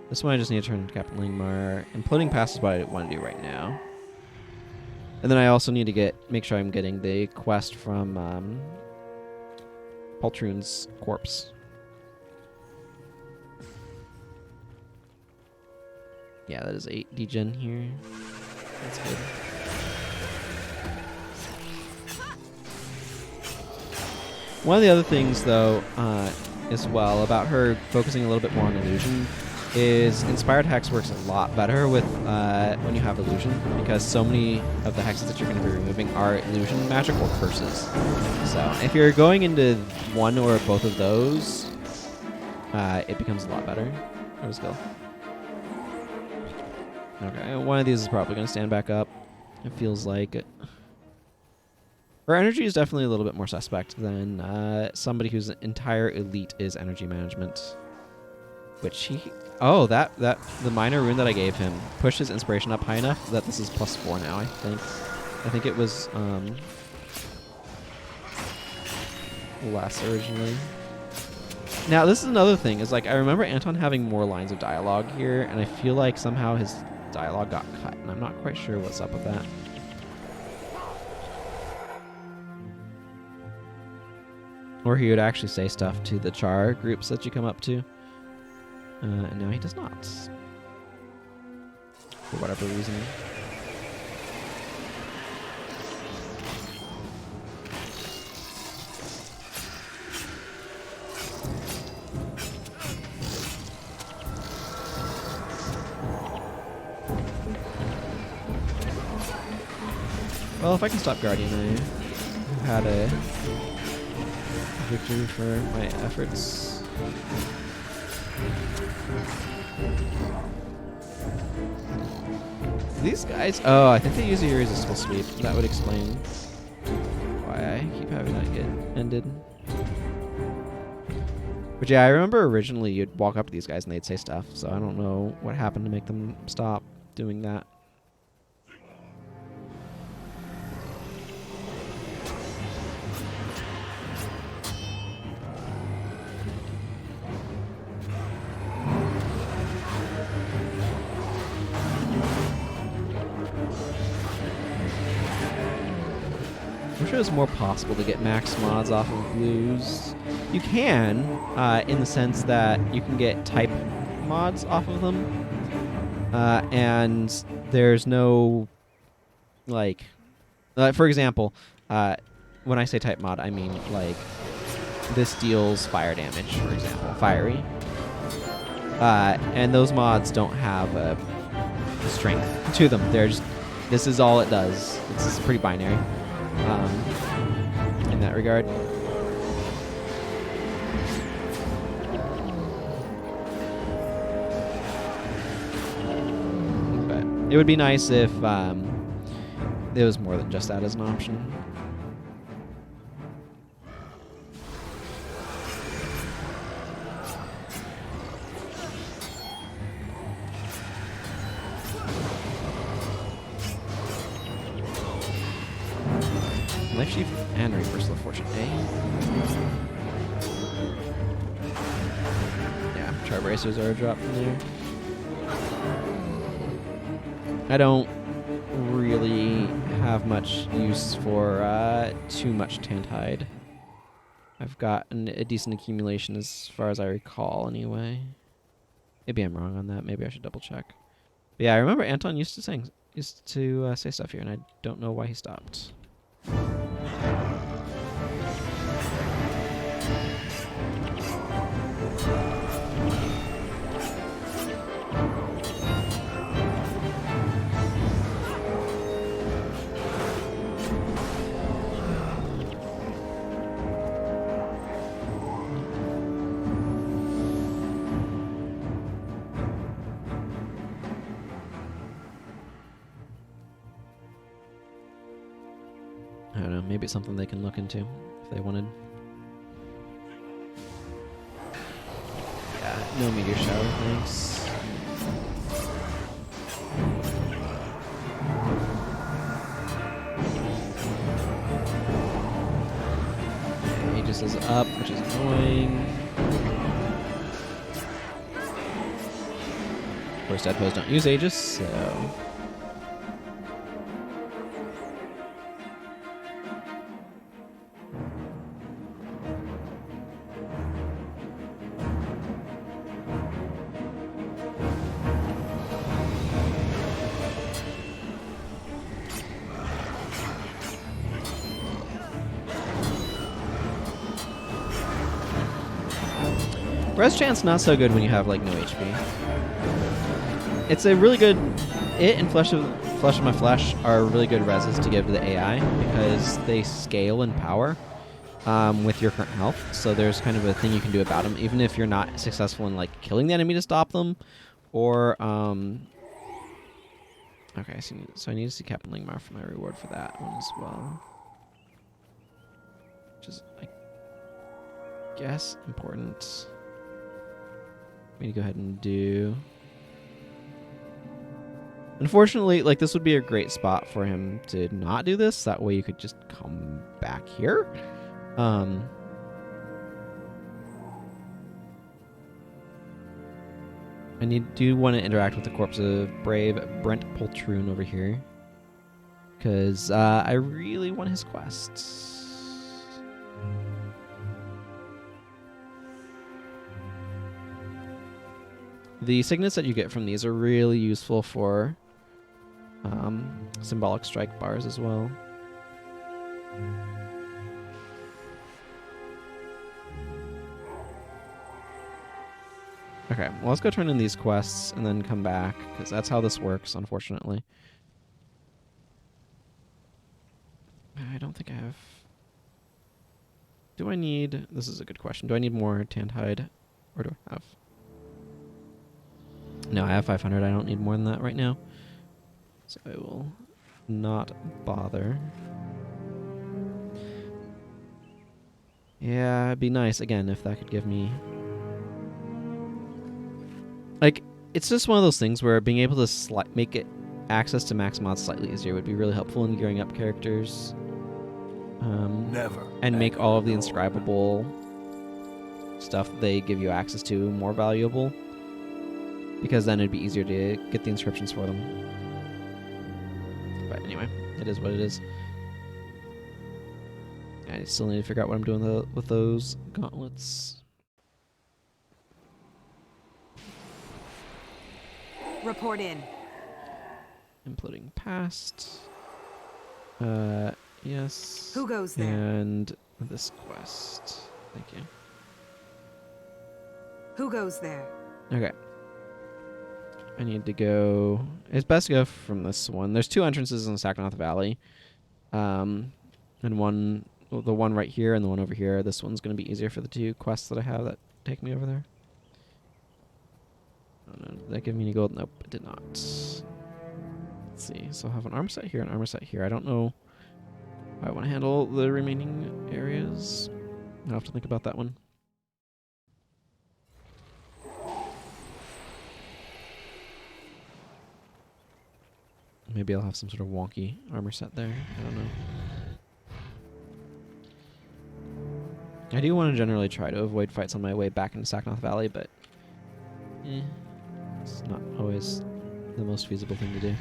This one I just need to turn Captain Lingmar. Imploding Pass is what I want to do right now. And then I also need to make sure I'm getting the quest from Poltroon's corpse. Yeah, that is 8 degen here. That's good. One of the other things, though, as well, about her focusing a little bit more on illusion is Inspired Hex works a lot better with when you have illusion, because so many of the hexes that you're going to be removing are illusion magic or curses. So if you're going into one or both of those, it becomes a lot better. Let's go. Okay, one of these is probably going to stand back up. It feels like it. Her energy is definitely a little bit more suspect than somebody whose entire elite is energy management. Which he... Oh, the minor rune that I gave him pushed his inspiration up high enough that this is +4 now, I think. I think it was less originally. Now, this is another thing, is like I remember Anton having more lines of dialogue here, and I feel like somehow his dialogue got cut, and I'm not quite sure what's up with that. Or he would actually say stuff to the char groups that you come up to. And now he does not. For whatever reason. Well, if I can stop Guardian, I had a victory for my efforts. These guys... Oh, I think they use a irresistible sweep. That would explain why I keep having that get ended. But yeah, I remember originally you'd walk up to these guys and they'd say stuff, so I don't know what happened to make them stop doing that. I wish it was more possible to get max mods off of blues. You can, in the sense that you can get type mods off of them, and there's no, like, for example, when I say type mod, I mean, like, this deals fire damage, for example, fiery. And those mods don't have a strength to them. They're just, this is all it does. It's pretty binary. In that regard. But it would be nice if it was more than just that as an option. Life Sheath and Reversal of Fortune, Yeah, Char Bracers are a drop from there. I don't really have much use for too much Tantide. I've got a decent accumulation as far as I recall, anyway. Maybe I'm wrong on that. Maybe I should double check. But yeah, I remember Anton used to say stuff here, and I don't know why he stopped. I don't know, maybe it's something they can look into if they wanted. Yeah, no meteor shower, thanks. Yeah, Aegis is up, which is annoying. Of course, Deadpoes don't use Aegis, so... Res chance not so good when you have like no HP. It's a really good. It and Flesh of My Flesh are really good reses to give to the AI because they scale in power with your current health. So there's kind of a thing you can do about them, even if you're not successful in like killing the enemy to stop them, or okay. So I need to see Captain Lingmar for my reward for that one as well, which is I guess important. I'm gonna go ahead and do. Unfortunately, like this would be a great spot for him to not do this. That way you could just come back here. I do want to interact with the corpse of brave Brent Poltroon over here, because I really want his quests. The signets that you get from these are really useful for symbolic strike bars as well. Okay, well, let's go turn in these quests and then come back, because that's how this works, unfortunately. I don't think I have... Do I need... This is a good question. Do I need more Tantide? Or do I have... No, I have 500. I don't need more than that right now. So I will not bother. Yeah, it'd be nice, again, if that could give me like, it's just one of those things where being able to make it access to max mods slightly easier would be really helpful in gearing up characters. Never. And make all of the inscribable stuff that they give you access to more valuable. Because then it'd be easier to get the inscriptions for them. But anyway, it is what it is. I still need to figure out what I'm doing with those gauntlets. Report in. Imploding past. Yes. Who goes there? And this quest. Thank you. Who goes there? Okay. I need to go... It's best to go from this one. There's 2 entrances in Sakanoth Valley. And one... Well, the one right here and the one over here. This one's going to be easier for the 2 quests that I have that take me over there. Oh no, did that give me any gold? Nope, it did not. Let's see. So I'll have an armor set here and armor set here. I don't know how I want to handle the remaining areas. I'll have to think about that one. Maybe I'll have some sort of wonky armor set there. I don't know. I do want to generally try to avoid fights on my way back into Sakanoth Valley, but it's not always the most feasible thing to do.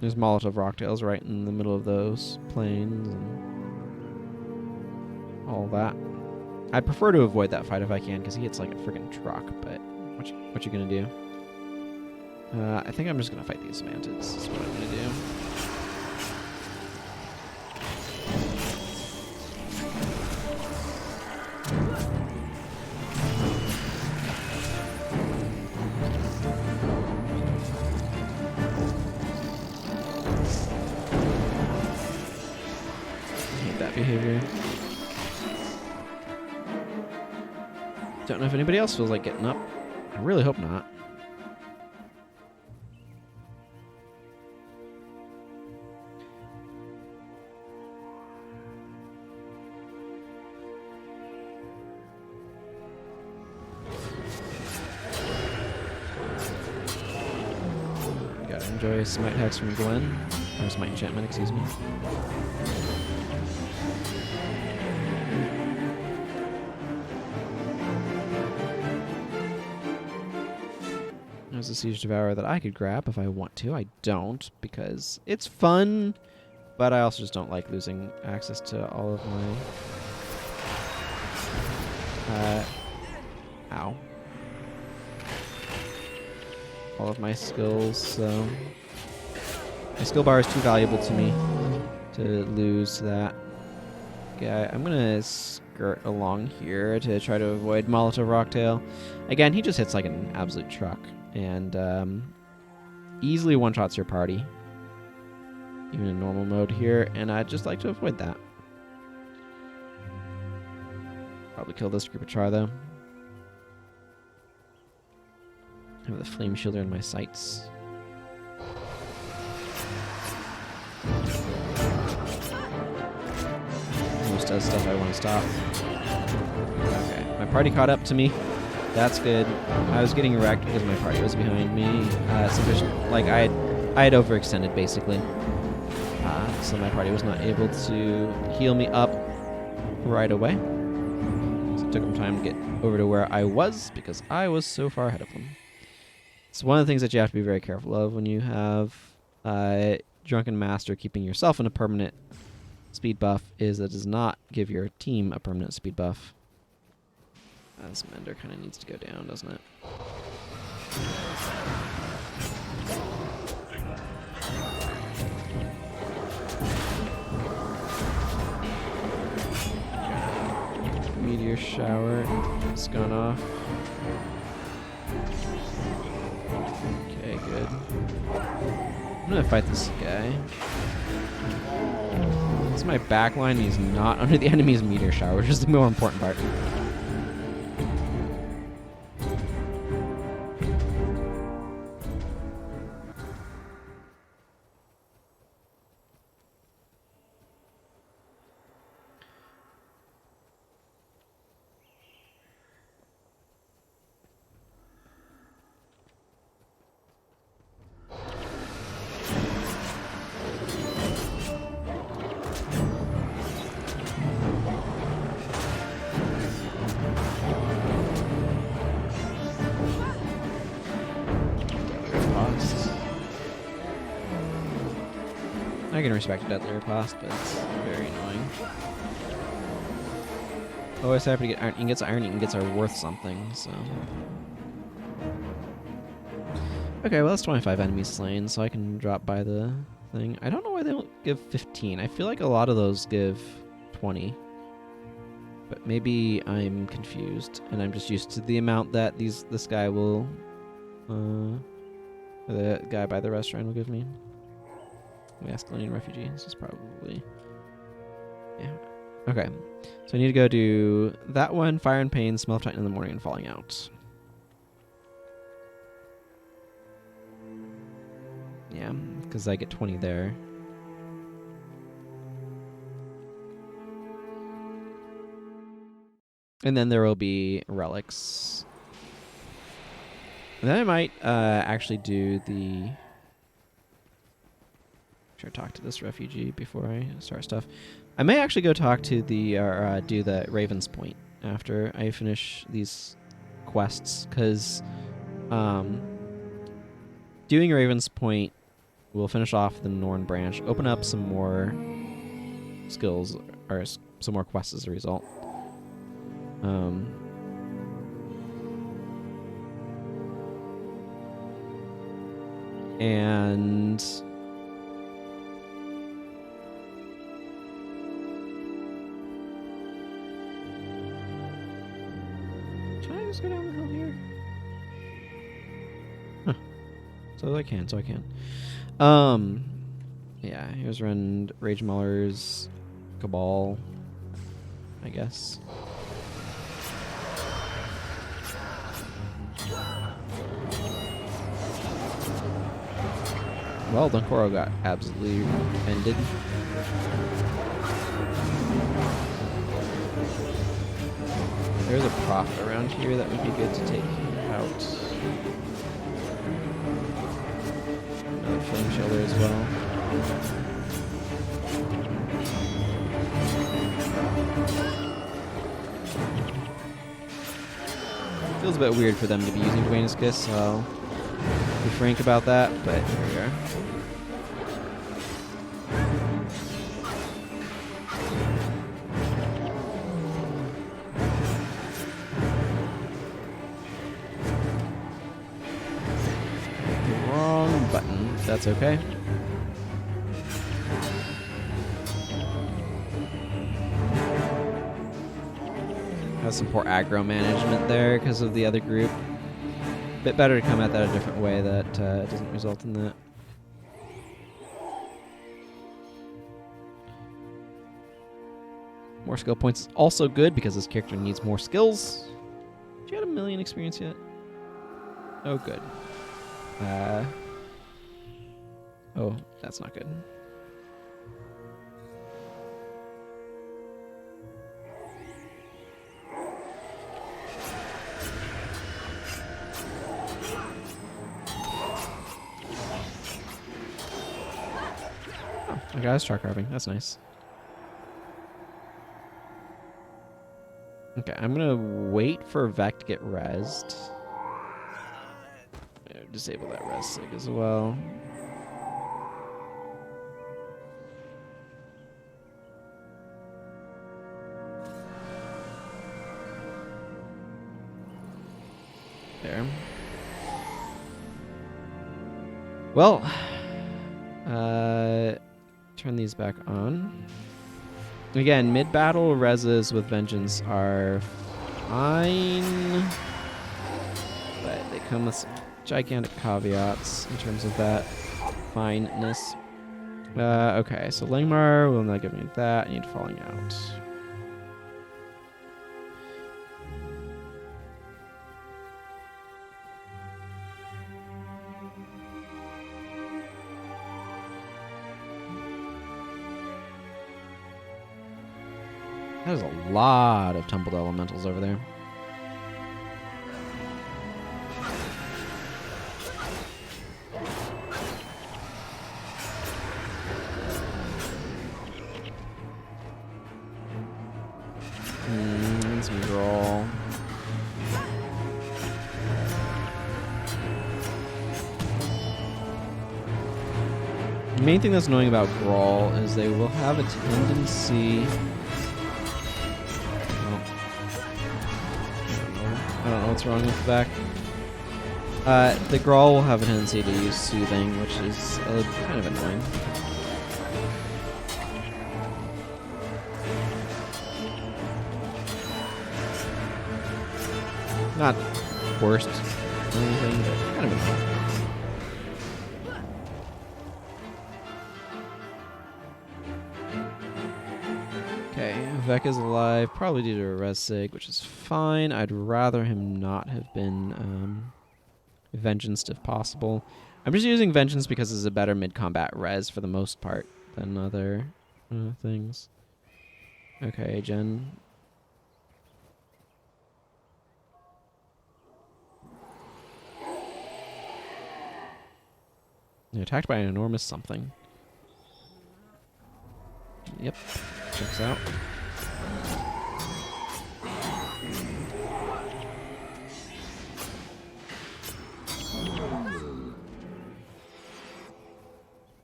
There's Molotov rocktails right in the middle of those plains and all that. I'd prefer to avoid that fight if I can, because he hits like a freaking truck, but what you gonna do? I think I'm just gonna fight these mantids. That's what I'm gonna do. Behavior. Don't know if anybody else feels like getting up. I really hope not. Gotta enjoy Smite Hex from Glenn. Or Smite Enchantment, excuse me. There's a Siege Devourer that I could grab if I want to. I don't, because it's fun, but I also just don't like losing access to all of my... ow. All of my skills, so... My skill bar is too valuable to me to lose that. Okay, I'm gonna skirt along here to try to avoid Molotov Rocktail. Again, he just hits like an absolute truck. And easily one-shots your party, even in normal mode here, and I'd just like to avoid that. Probably kill this group of char, though. I have the Flame Shielder in my sights. Almost does stuff I want to stop. Okay, my party caught up to me. That's good. I was getting wrecked because my party was behind me. Like I had overextended basically, so my party was not able to heal me up right away. So it took them time to get over to where I was because I was so far ahead of them. It's one of the things that you have to be very careful of when you have Drunken Master keeping yourself in a permanent speed buff. Is that does not give your team a permanent speed buff. This Mender kind of needs to go down, doesn't it? Meteor shower. It's gone off. Okay, good. I'm gonna fight this guy. This is my backline. He's not under the enemy's meteor shower, which is the more important part. I can respect a deadly riposte, but it's very annoying. Always happy to get iron ingots. Iron ingots are worth something, so. Okay, well, that's 25 enemies slain, so I can drop by the thing. I don't know why they don't give 15. I feel like a lot of those give 20. But maybe I'm confused, and I'm just used to the amount that this guy will, the guy by the restaurant will give me. Masculine refugee. This is probably, yeah. Okay, so I need to go do that one. Fire and Pain, Smell of Titan in the morning, and Falling Out. Yeah, because I get 20 there. And then there will be relics. And then I might actually do the... Sure, talk to this refugee before I start stuff. I may actually go talk to the... do the Raven's Point after I finish these quests, because doing Raven's Point will finish off the Norn branch, open up some more skills, or some more quests as a result. And can I just go down the hill here? Huh. So I can. Yeah, here's Rend, Rage Maulers, Cabal, I guess. Well, Dunkoro got absolutely ended. There's a prophet around here that would be good to take out. Another flame shelter as well. Feels a bit weird for them to be using Dwayne's Kiss, so I'll be frank about that, but here we are. Wrong button. That's okay. Has some poor aggro management there because of the other group. Bit better to come at that a different way that doesn't result in that. More skill points is also good because this character needs more skills. Did you have 1 million experience yet? Oh, good. Oh, that's not good. Oh, I got a star carving. That's nice. Okay, I'm gonna wait for Vec to get rezzed. Disable that res sig as well. There. Well, turn these back on. Again, mid-battle reses with Vengeance are fine, but they come with some gigantic caveats in terms of that fineness. Okay, so Langmar will not give me that. I need Falling Out. There's a lot of tumbled elementals over there. Let's roll. The main thing that's annoying about Grawl is they will have a tendency... Well, I don't know what's wrong with the back. The Grawl will have a tendency to use Soothing, which is kind of annoying. Not worst or anything, but kind of annoying. Okay, Vec is alive, probably due to a res sig, which is fine. I'd rather him not have been Vengeanced if possible. I'm just using Vengeance because it's a better mid-combat res for the most part than other things. Okay, Jen. You're attacked by an enormous something. Yep, checks out.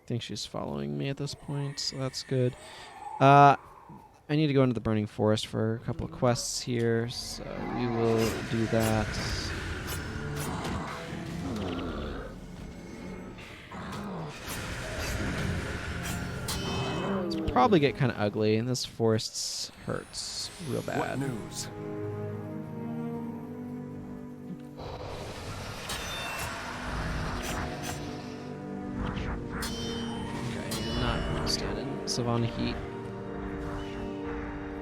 I think she's following me at this point, so that's good. I need to go into the Burning Forest for a couple of quests here, so we will do that. It's probably get kind of ugly, and this forest hurts real bad. What news? Stand in Savannah heat.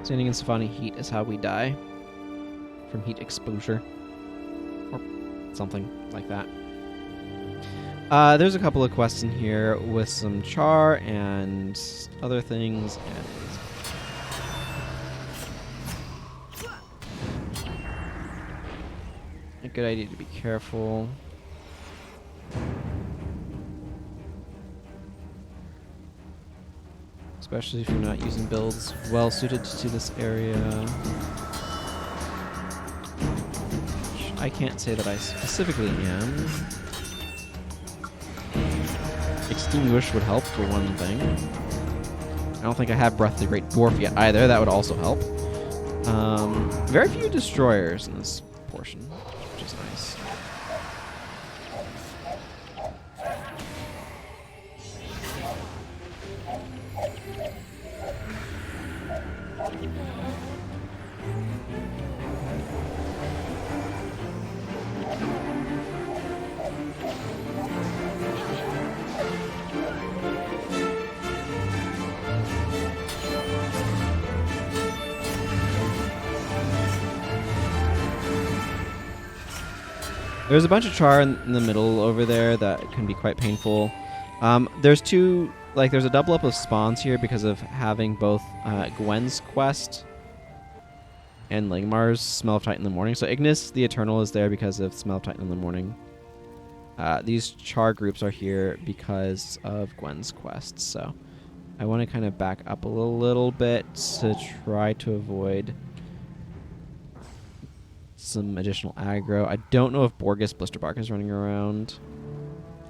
Standing in Savannah heat is how we die. From heat exposure. Or something like that. There's a couple of quests in here with some char and other things. And a good idea to be careful. Especially if you're not using builds well suited to this area. I can't say that I specifically am. Extinguish would help for one thing. I don't think I have Breath of the Great Dwarf yet either. That would also help. Very few destroyers in this portion, which is nice. There's a bunch of char in the middle over there that can be quite painful. There's a double up of spawns here because of having both Gwen's quest and Langmar's Smell of Titan in the Morning. So Ignis the Eternal is there because of Smell of Titan in the Morning. These char groups are here because of Gwen's quest. So I want to kind of back up a little bit to try to avoid some additional aggro. I don't know if Borgus Blisterbark is running around.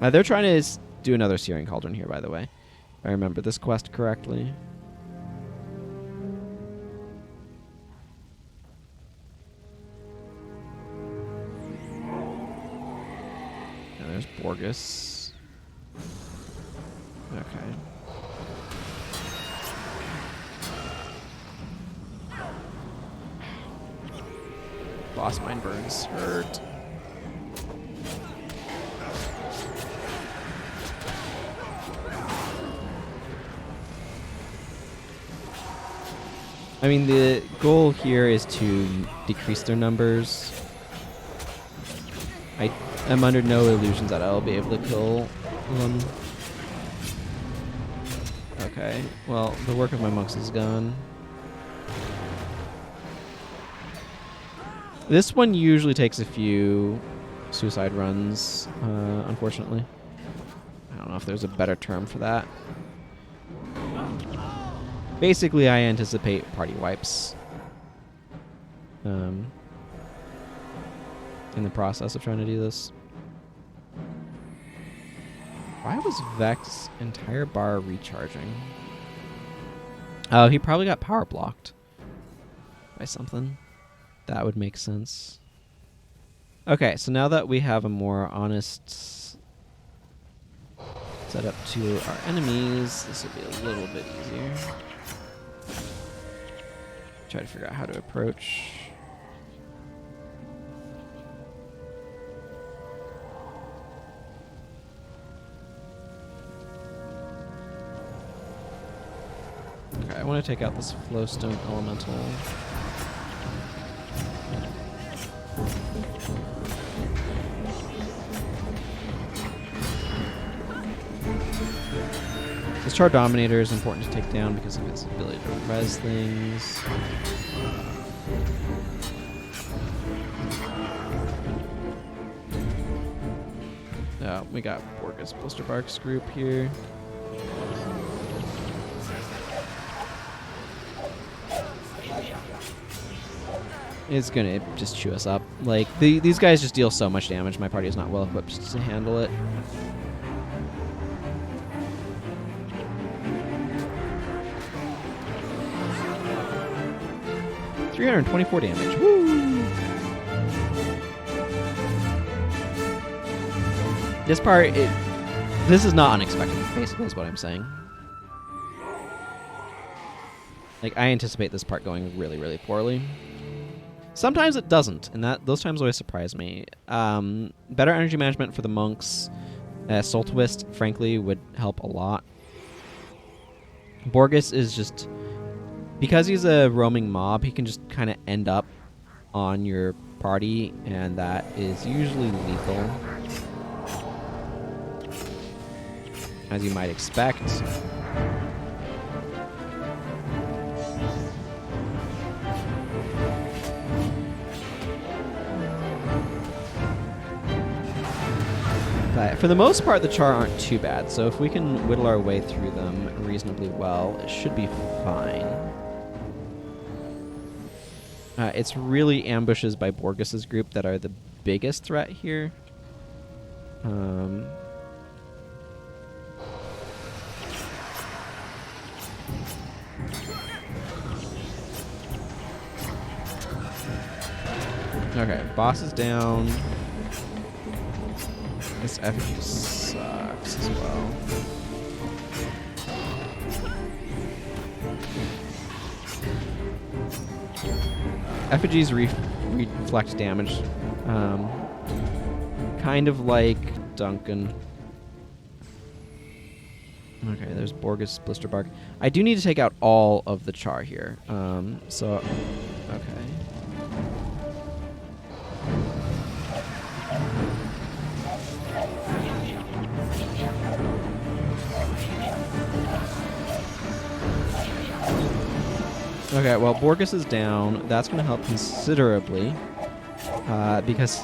They're trying to do another Searing Cauldron here, by the way. If I remember this quest correctly. And there's Borgus. Okay. Boss Mine Burns hurt. I mean, the goal here is to decrease their numbers. I am under no illusions that I'll be able to kill them. Okay, well, the work of my monks is gone. This one usually takes a few suicide runs, unfortunately. I don't know if there's a better term for that. Basically, I anticipate party wipes in the process of trying to do this. Why was Vex's entire bar recharging? Oh, he probably got power blocked by something. That would make sense. Okay, so now that we have a more honest setup to our enemies, this will be a little bit easier. Try to figure out how to approach. Okay, I want to take out this flowstone elemental. This Char Dominator is important to take down because of its ability to res things. Oh, we got Borgus Blisterbark's group here. It's gonna just chew us up. Like, these guys just deal so much damage. My party is not well equipped to handle it. $324 damage. Woo! This part, this is not unexpected, basically, is what I'm saying. Like, I anticipate this part going really, really poorly. Sometimes it doesn't, and those times always surprise me. Better energy management for the monks. Soul Twist, frankly, would help a lot. Borgus is just... Because he's a roaming mob, he can just kind of end up on your party, and that is usually lethal. As you might expect. But for the most part, the Char aren't too bad, so if we can whittle our way through them reasonably well, it should be fine. It's really ambushes by Borgus's group that are the biggest threat here. Okay, boss is down. This effigy sucks as well. Effigies reflect damage. Kind of like Duncan. Okay, there's Borgus Blisterbark. I do need to take out all of the Char here. Okay. Okay, well, Borgus is down. That's going to help considerably, because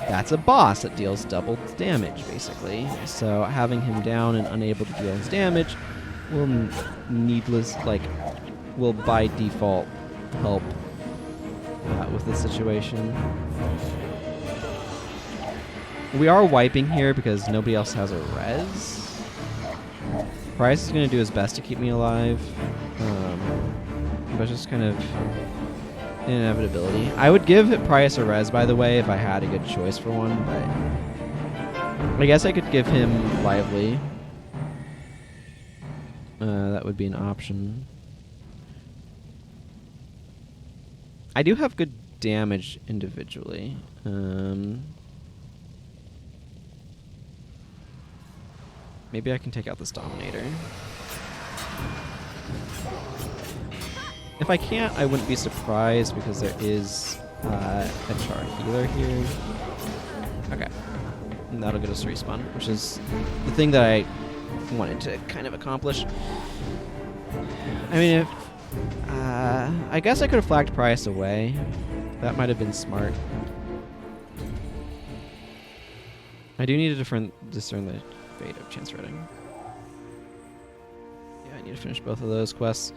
that's a boss that deals double damage, basically. So having him down and unable to deal his damage will will by default help with the situation. We are wiping here because nobody else has a res. Price is going to do his best to keep me alive. But just kind of an inevitability. I would give Prius a res, by the way, if I had a good choice for one, but I guess I could give him lively. That would be an option. I do have good damage individually. Maybe I can take out this Dominator. If I can't, I wouldn't be surprised because there is a Char healer here. Okay. And that'll get us respawn, which is the thing that I wanted to kind of accomplish. I mean, if... I guess I could have flagged Price away. That might have been smart. I do need to discern the fate of Chance Redding. Yeah, I need to finish both of those quests.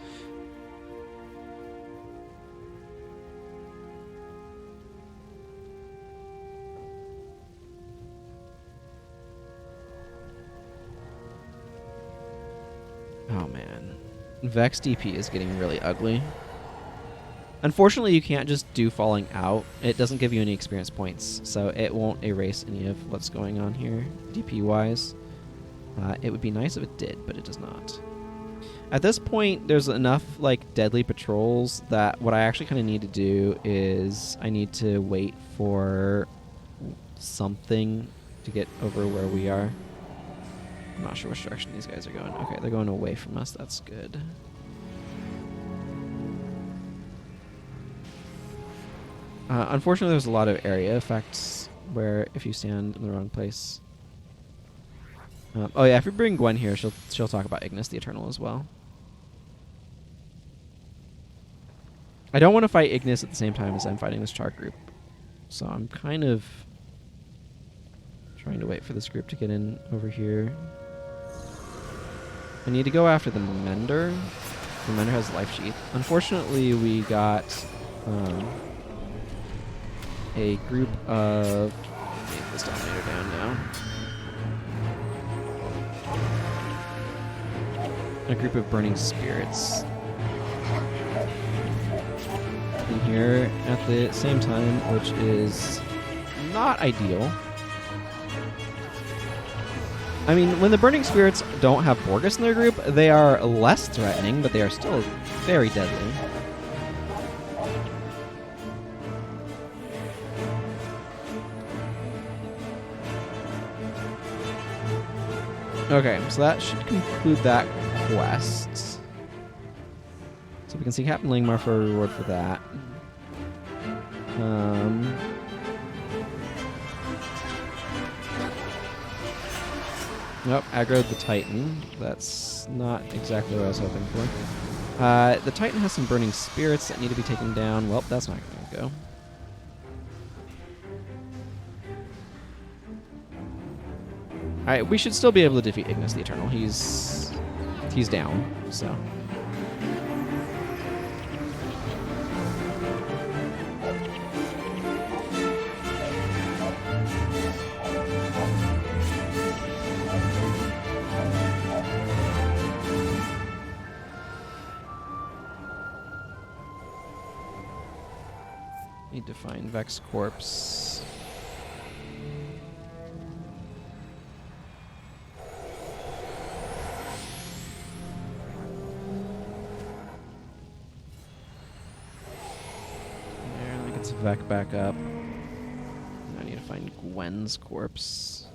Oh man. Vex DP is getting really ugly. Unfortunately, you can't just do falling out. It doesn't give you any experience points, so it won't erase any of what's going on here, DP-wise. It would be nice if it did, but it does not. At this point, there's enough like deadly patrols that what I actually kind of need to do is I need to wait for something to get over where we are. I'm not sure which direction these guys are going. Okay, they're going away from us. That's good. Unfortunately, there's a lot of area effects where if you stand in the wrong place. Oh yeah, if you bring Gwen here, she'll talk about Ignis the Eternal as well. I don't want to fight Ignis at the same time as I'm fighting this chart group, so I'm kind of trying to wait for this group to get in over here. I need to go after the Mender. The Mender has Life Sheath. Unfortunately, we got a group of... Let me take this Dominator down now. A group of Burning Spirits in here at the same time, which is not ideal. I mean, when the Burning Spirits don't have Borgus in their group, they are less threatening, but they are still very deadly. Okay, so that should conclude that quest. So we can see Captain Langmar for a reward for that. Nope, aggroed the Titan. That's not exactly what I was hoping for. The Titan has some Burning Spirits that need to be taken down. Well, that's not going to go. Alright, we should still be able to defeat Ignis the Eternal. He's down, so. Need to find Vex corpse. There, let me get some Vec back up. I need to find Gwen's corpse.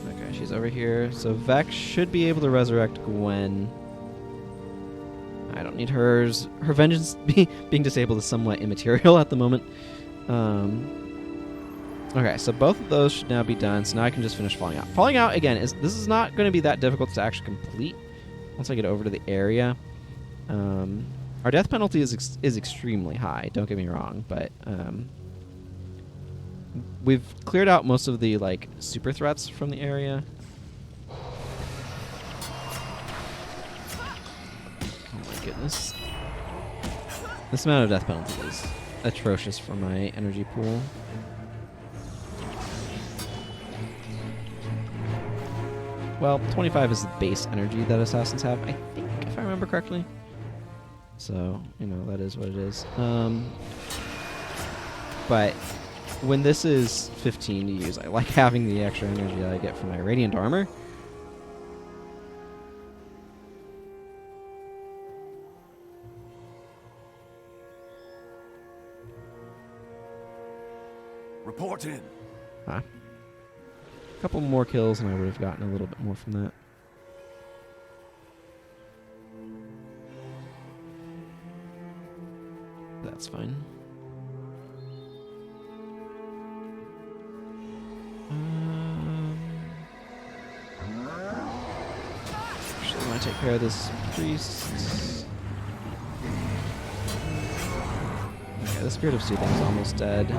Okay, she's over here. So Vex should be able to resurrect Gwen. I don't need hers. Her vengeance being disabled is somewhat immaterial at the moment. Okay, so both of those should now be done. So now I can just finish Falling Out. Falling Out, again, this is not going to be that difficult to actually complete once I get over to the area. Our death penalty is extremely high, don't get me wrong, but we've cleared out most of the like super threats from the area. Goodness. This amount of death penalty is atrocious for my energy pool. Well, 25 is the base energy that assassins have, I think, if I remember correctly. So, you know, that is what it is. But when this is 15 to use, I like having the extra energy that I get from my Radiant Armor. Report in. A couple more kills and I would have gotten a little bit more from that. That's fine. Actually, I want to take care of this priest. Okay, the Spirit of Soothing is almost dead.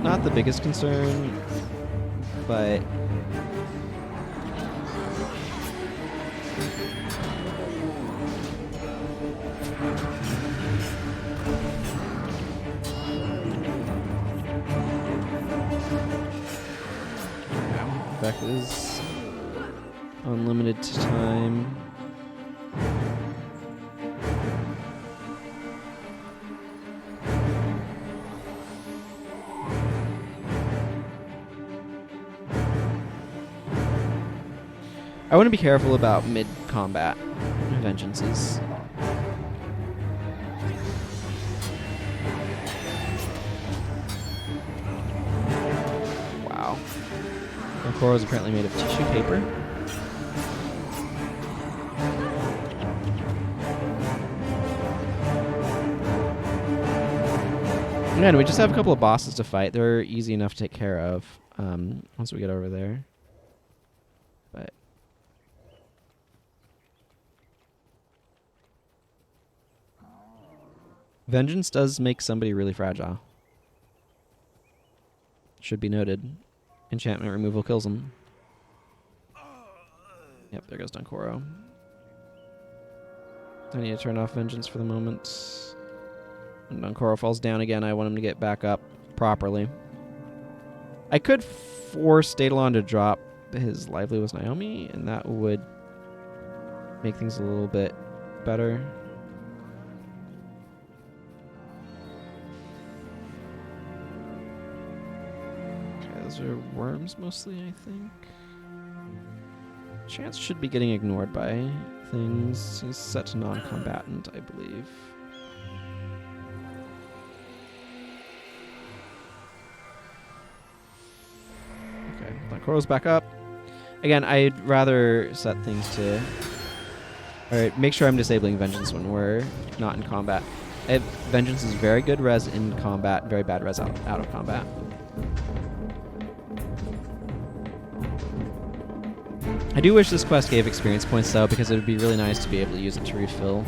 Not the biggest concern, but Beck is unlimited time. I want to be careful about mid-combat vengeances. Wow. The core is apparently made of tissue paper. Man, we just have a couple of bosses to fight. They're easy enough to take care of once we get over there. But vengeance does make somebody really fragile. Should be noted. Enchantment removal kills them. Yep, there goes Dunkoro. I need to turn off vengeance for the moment. When Dunkoro falls down again, I want him to get back up properly. I could force Daedalon to drop his lively with Naomi, and that would make things a little bit better. Okay, those are worms mostly, I think. Chance should be getting ignored by things. He's set to non-combatant, I believe. Okay, Dunkoro's back up. Again, I'd rather set things to... Alright, make sure I'm disabling Vengeance when we're not in combat. Vengeance is very good res in combat, very bad res out of combat. I do wish this quest gave experience points, though, because it would be really nice to be able to use it to refill.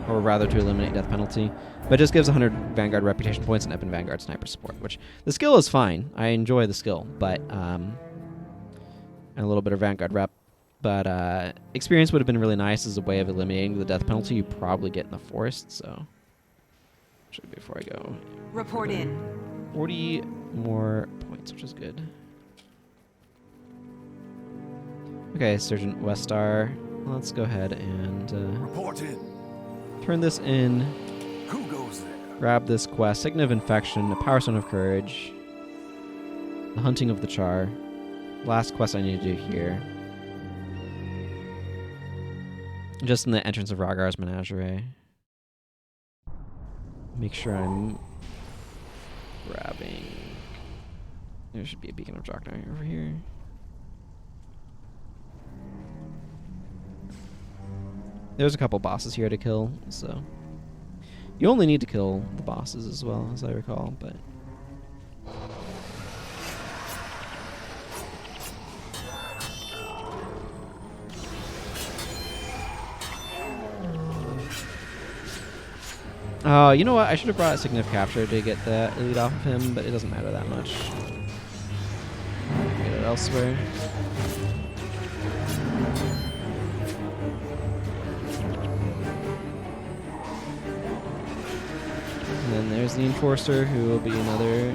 Or rather, to eliminate death penalty. But it just gives 100 Vanguard reputation points and Ebon Vanguard sniper support, which the skill is fine. I enjoy the skill, but and a little bit of Vanguard rep. But experience would have been really nice as a way of eliminating the death penalty you probably get in the forest, so... Actually, before I go... Report in. 40 more points, which is good. Okay, Sergeant Westar, let's go ahead and Report in. turn this in. Who goes there? Grab this quest, Sign of Infection, a Power Stone of Courage, the Hunting of the Char. Last quest I need to do here. Just in the entrance of Ragar's Menagerie. Make sure I'm grabbing... There should be a Beacon of Draknar over here. There's a couple bosses here to kill, so... You only need to kill the bosses as well, as I recall, but... You know what? I should have brought a Significant Capture to get that elite off of him, but it doesn't matter that much. Get it elsewhere. And then there's the Enforcer, who will be another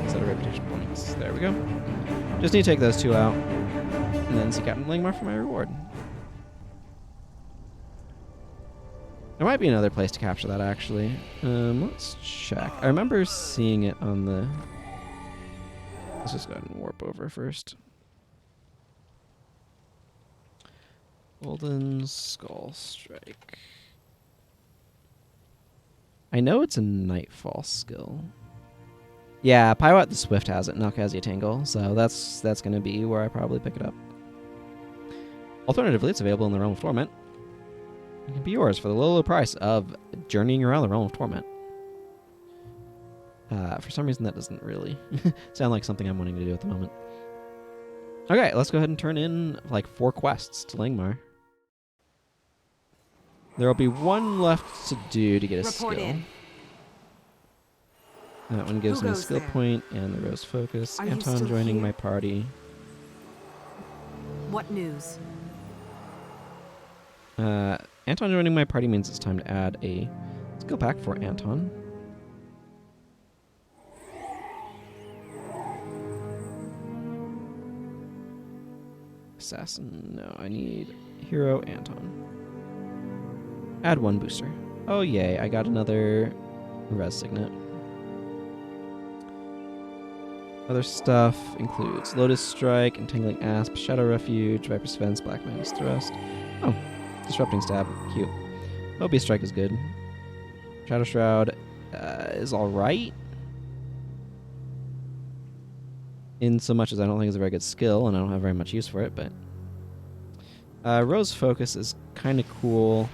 set of reputation points. There we go. Just need to take those two out, and then see Captain Langmar for my reward. There might be another place to capture that, actually. Let's check. I remember seeing it on the... Let's just go ahead and warp over first. Golden Skull Strike. I know it's a Nightfall skill. Yeah, Pywat the Swift has it, Nalkazia Tangle, so that's going to be where I probably pick it up. Alternatively, it's available in the Realm of Torment. It can be yours for the low price of journeying around the Realm of Torment. For some reason, that doesn't really sound like something I'm wanting to do at the moment. Okay, let's go ahead and turn in like 4 quests to Langmar. There will be one left to do to get a Report skill. in. That one gives Who me a goes skill there? point and the Rose Focus. Are you Anton still joining here? my party. What news? Anton joining my party means it's time to add a skill pack for Anton. Assassin. No, I need hero Anton. Add 1 booster. Oh, yay. I got another res signet. Other stuff includes Lotus Strike, Entangling Asp, Shadow Refuge, Viper's Fence, Black Man's Thrust. Oh, Disrupting Stab. Cute. Mobius Strike is good. Shadow Shroud is alright. In so much as I don't think it's a very good skill, and I don't have very much use for it, but... Rose Focus is kind of cool.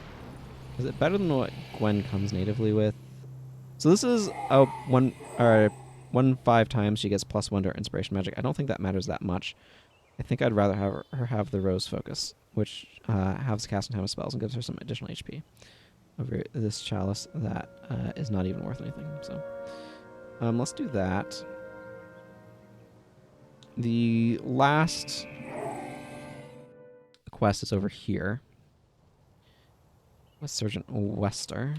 Is it better than what Gwen comes natively with? So this is a 1/5 times she gets +1 to her Inspiration Magic. I don't think that matters that much. I think I'd rather have her have the Rose Focus, which halves casting time of spells and gives her some additional HP over this Chalice that is not even worth anything. So let's do that. The last quest is over here. With Sergeant Wester.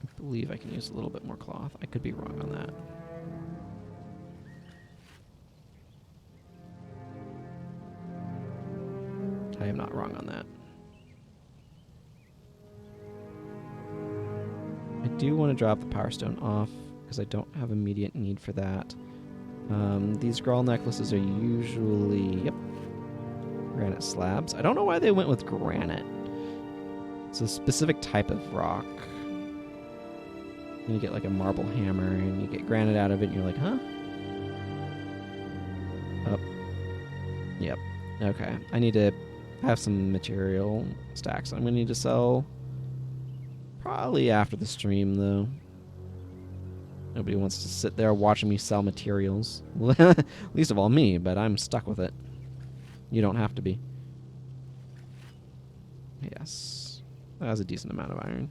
I believe I can use a little bit more cloth. I could be wrong on that. I am not wrong on that. I do want to drop the Power Stone off because I don't have immediate need for that. These Grawl necklaces are usually, yep, granite slabs. I don't know why they went with granite. It's a specific type of rock. You get like a marble hammer and you get granite out of it and you're like, huh? Oh. Yep. Okay. I need to have some material stacks I'm going to need to sell probably after the stream, though. Nobody wants to sit there watching me sell materials. Least of all me, but I'm stuck with it. You don't have to be. Yes. That was a decent amount of iron.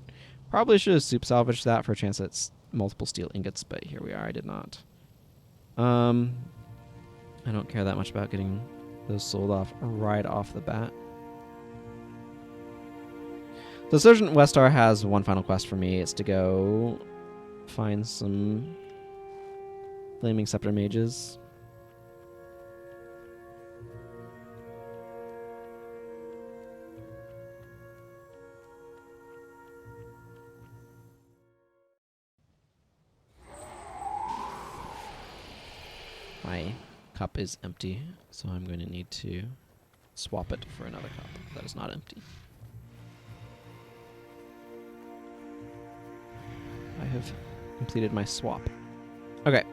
Probably should have soup salvaged that for a chance at multiple steel ingots, but here we are. I did not. I don't care that much about getting those sold off right off the bat. So Sergeant Westar has one final quest for me. It's to go find some Flaming Scepter mages. My cup is empty, so I'm going to need to swap it for another cup that is not empty. I have completed my swap. Okay.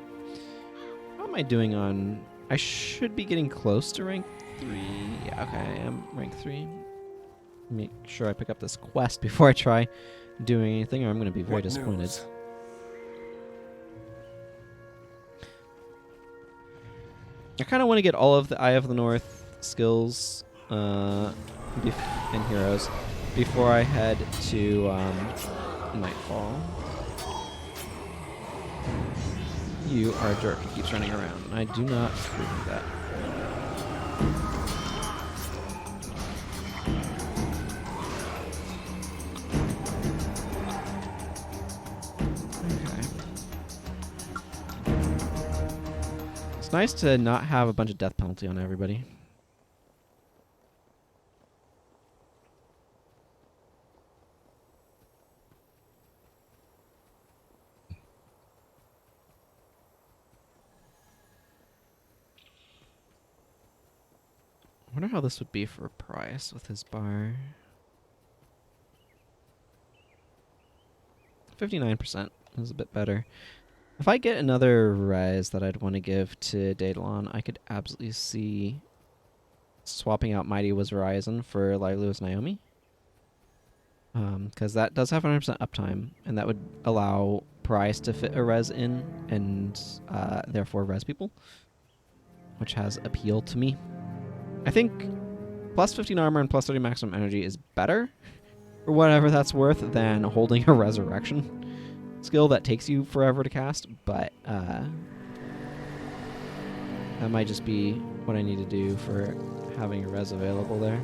How am I doing on... I should be getting close to rank 3. Yeah, okay, I am rank 3. Make sure I pick up this quest before I try doing anything, or I'm going to be very disappointed. News? I kind of want to get all of the Eye of the North skills and heroes before I head to Nightfall. You are a jerk who keeps running around, and I do not agree with that. Okay. It's nice to not have a bunch of death penalty on everybody. I wonder how this would be for a price with his bar. 59% is a bit better. If I get another res that I'd want to give to Daedalon, I could absolutely see swapping out Mighty Was Horizon for Lilu's Naomi. Because that does have 100% uptime, and that would allow Price to fit a res in, and therefore res people, which has appeal to me. I think plus 15 armor and plus 30 maximum energy is better, for whatever that's worth, than holding a resurrection skill that takes you forever to cast, but that might just be what I need to do for having a res available there.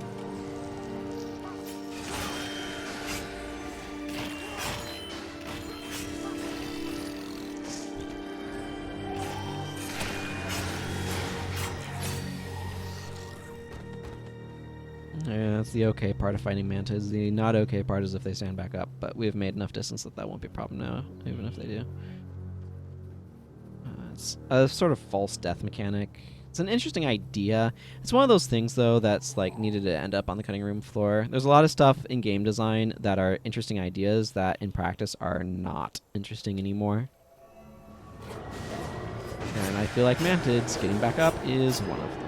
the okay part of fighting mantids. The not okay part is if they stand back up, but we've made enough distance that that won't be a problem now, even if they do. It's a sort of false death mechanic. It's an interesting idea. It's one of those things, though, that's like needed to end up on the cutting room floor. There's a lot of stuff in game design that are interesting ideas that in practice are not interesting anymore. And I feel like mantids getting back up is one of them.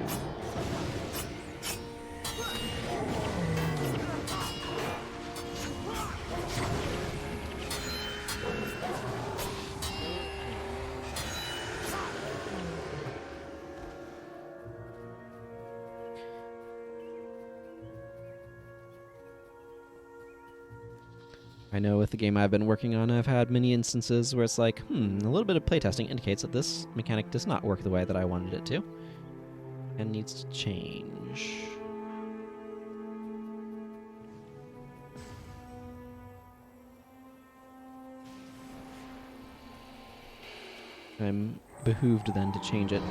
I know with the game I've been working on, I've had many instances where it's like, a little bit of playtesting indicates that this mechanic does not work the way that I wanted it to, and needs to change. I'm behooved then to change it.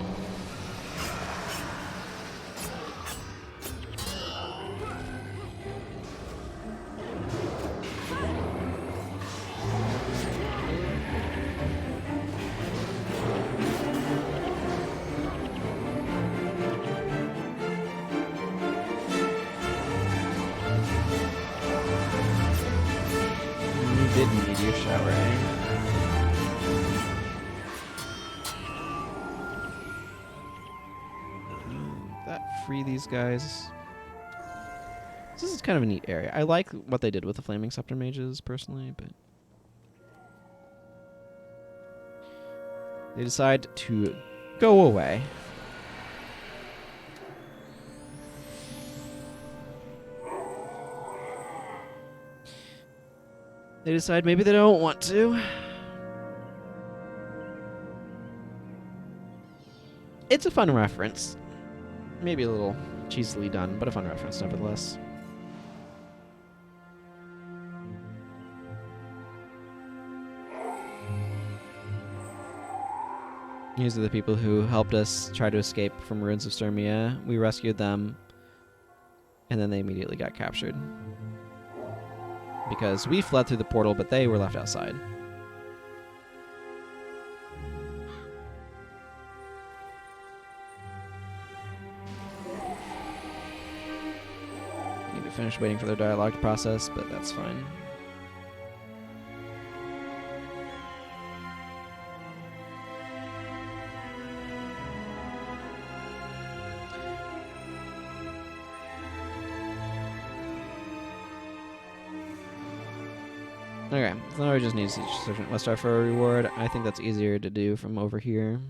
Did meteor shower, eh? That free these guys. This is kind of a neat area. I like what they did with the Flaming Scepter Mages, personally, but they decide to go away. They decide maybe they don't want to. It's a fun reference. Maybe a little cheesily done, but a fun reference nevertheless. These are the people who helped us try to escape from Ruins of Sturmia. We rescued them, and then they immediately got captured. Because we fled through the portal, but they were left outside. Need to finish waiting for their dialogue to process, but that's fine. Okay, so now we just need to teach Sergeant Westar for a reward. I think that's easier to do from over here.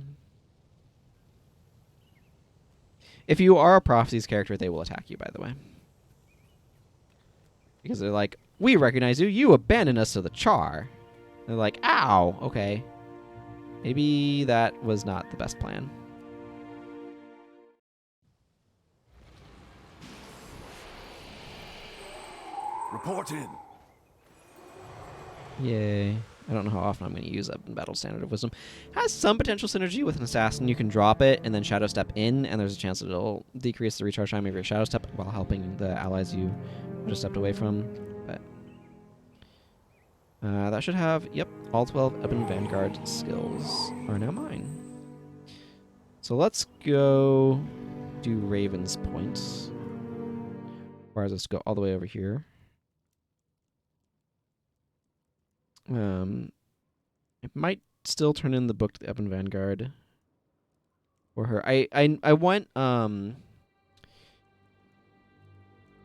If you are a Prophecies character, they will attack you, by the way. Because they're like, we recognize you, you abandoned us to the Char. They're like, ow, okay. Maybe that was not the best plan. Report in. Yay. I don't know how often I'm going to use that in Battle Standard of Wisdom. Has some potential synergy with an assassin. You can drop it and then Shadow Step in, and there's a chance that it'll decrease the recharge time of your Shadow Step while helping the allies you just stepped away from. But that should have, yep, all 12 Ebon Vanguard skills are now mine. So let's go do Raven's Point. Requires us to go all the way over here. It might still turn in the book to the Ebon Vanguard for her. I want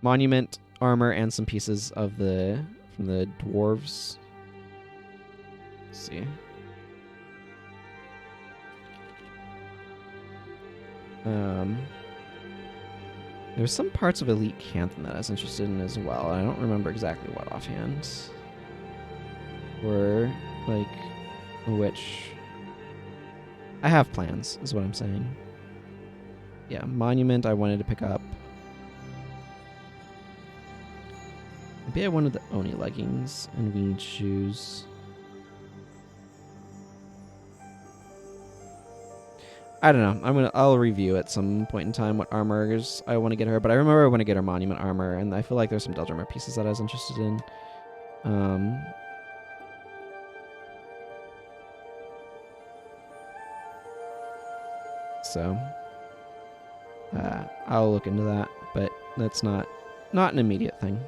monument armor and some pieces of from the dwarves. Let's see. There's some parts of Elite Canthan that I was interested in as well. I don't remember exactly what offhand. Or like which I have plans is what I'm saying. Yeah, monument I wanted to pick up. Maybe I wanted the Oni leggings and winged shoes. I don't know. I'll review at some point in time what armors I want to get her, but I remember I want to get her monument armor, and I feel like there's some Delta armor pieces that I was interested in. So I'll look into that, but that's not an immediate thing.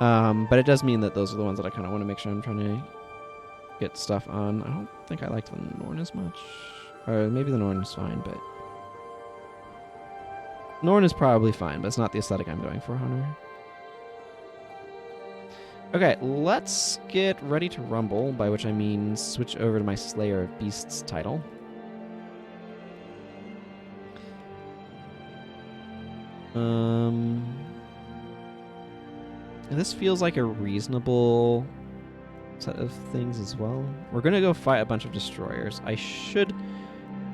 But it does mean that those are the ones that I kind of want to make sure I'm trying to get stuff on. I don't think I like the Norn as much. Or maybe the Norn is fine, but... Norn is probably fine, but it's not the aesthetic I'm going for on her. Okay, let's get ready to rumble, by which I mean switch over to my Slayer of Beasts title. This feels like a reasonable set of things as well. We're gonna go fight a bunch of destroyers. I should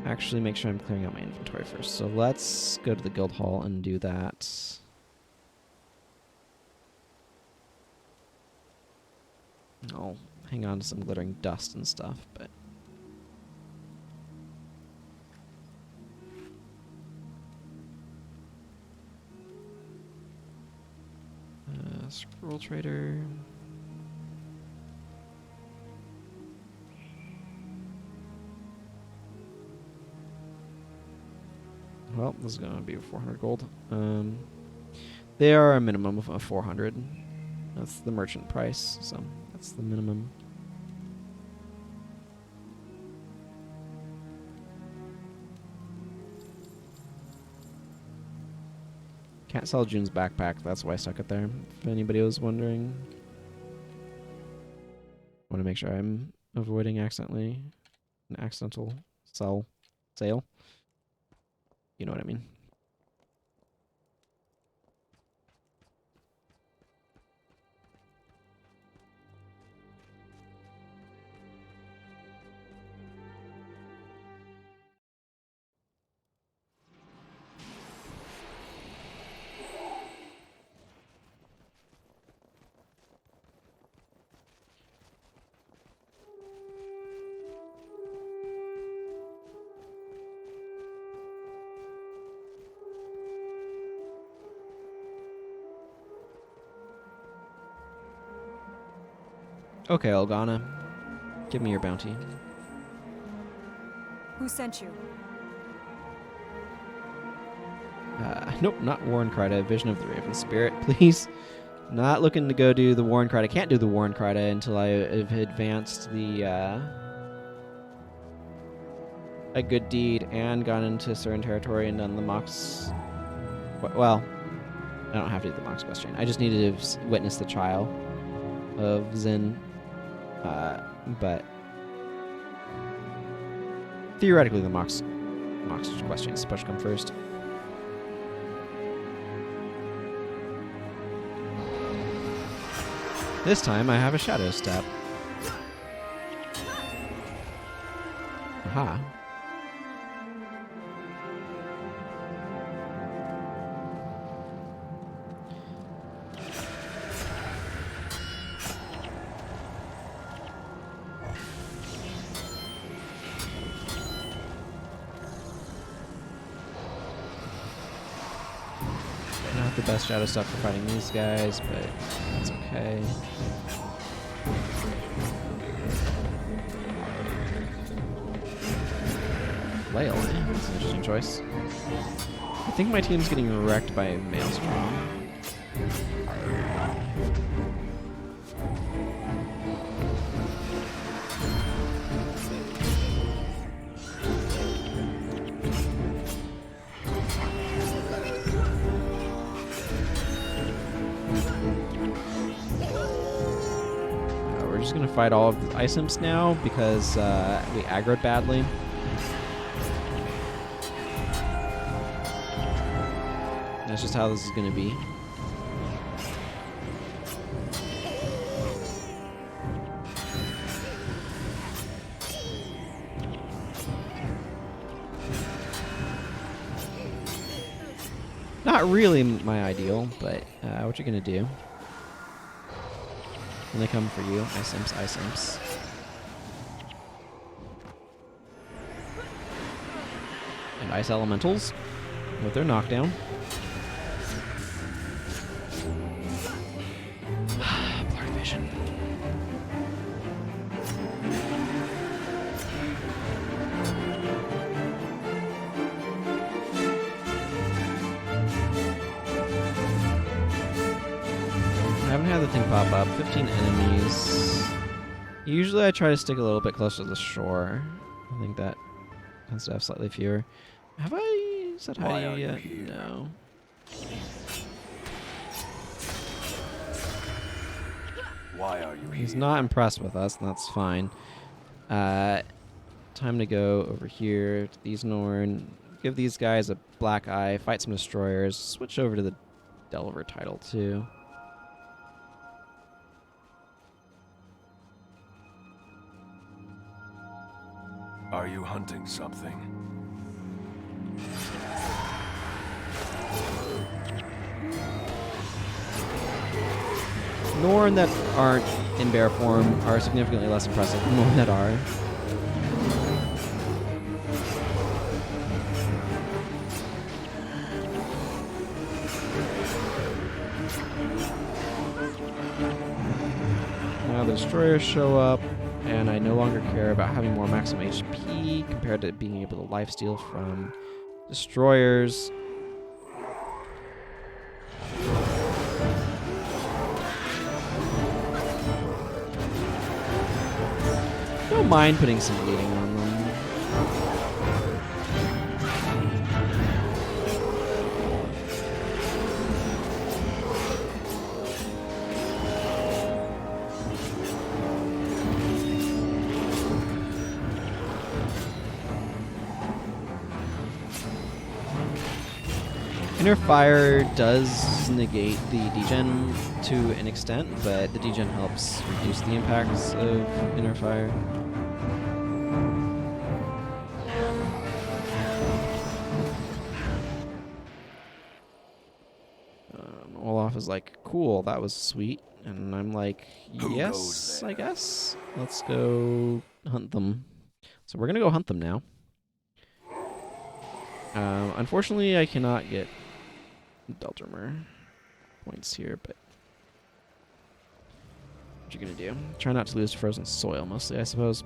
actually make sure I'm clearing out my inventory first. So let's go to the guild hall and do that. I'll hang on to some glittering dust and stuff, but... Scroll trader. Well, this is gonna be 400 gold. They are a minimum of 400. That's the merchant price, so that's the minimum. Can't sell June's backpack, that's why I stuck it there, if anybody was wondering. Want to make sure I'm avoiding an accidental sale. You know what I mean. Okay, Olgana. Give me your bounty. Who sent you? Nope, not Warren Krida. Vision of the Raven Spirit, please. Not looking to go do the Warren Krida. Can't do the Warren Krida until I have advanced the a good deed and gone into certain territory and done the Mox. Well, I don't have to do the Mox quest chain. I just needed to witness the trial of Zin. But theoretically, the Mox quest chain is supposed to come first. This time, I have a shadow step. Aha. Not the best shadow stuff for fighting these guys, but that's okay. Flail, that's an interesting choice. I think my team's getting wrecked by Maelstrom. We're just gonna fight all of the ice imps now because we aggroed badly. That's just how this is gonna be. Not really my ideal, but what you're gonna do? When they come for you, ice imps, ice imps. and ice elementals with their knockdown. Blurred vision. I haven't had the thing pop up. 15 enemies. Usually I try to stick a little bit closer to the shore. I think that tends to have slightly fewer. Have I said hi to you yet? No. Why are you He's here? not impressed with us, and that's fine. Time to go over here to these Norn. Give these guys a black eye. Fight some destroyers. Switch over to the Delver title, too. Are you hunting something? Norn that aren't in bear form are significantly less impressive than Norn that are. Now the destroyers show up, and I no longer care about having more maximum HP compared to being able to lifesteal from destroyers. Don't mind putting some bleeding on them. Inner Fire does negate the degen to an extent, but the degen helps reduce the impacts of Inner Fire. Olaf is like, cool, that was sweet. And I'm like, yes, I guess. Let's go hunt them. So we're going to go hunt them now. Unfortunately, I cannot get Deldramer points here, but what you gonna do? Try not to lose to frozen soil, mostly, I suppose.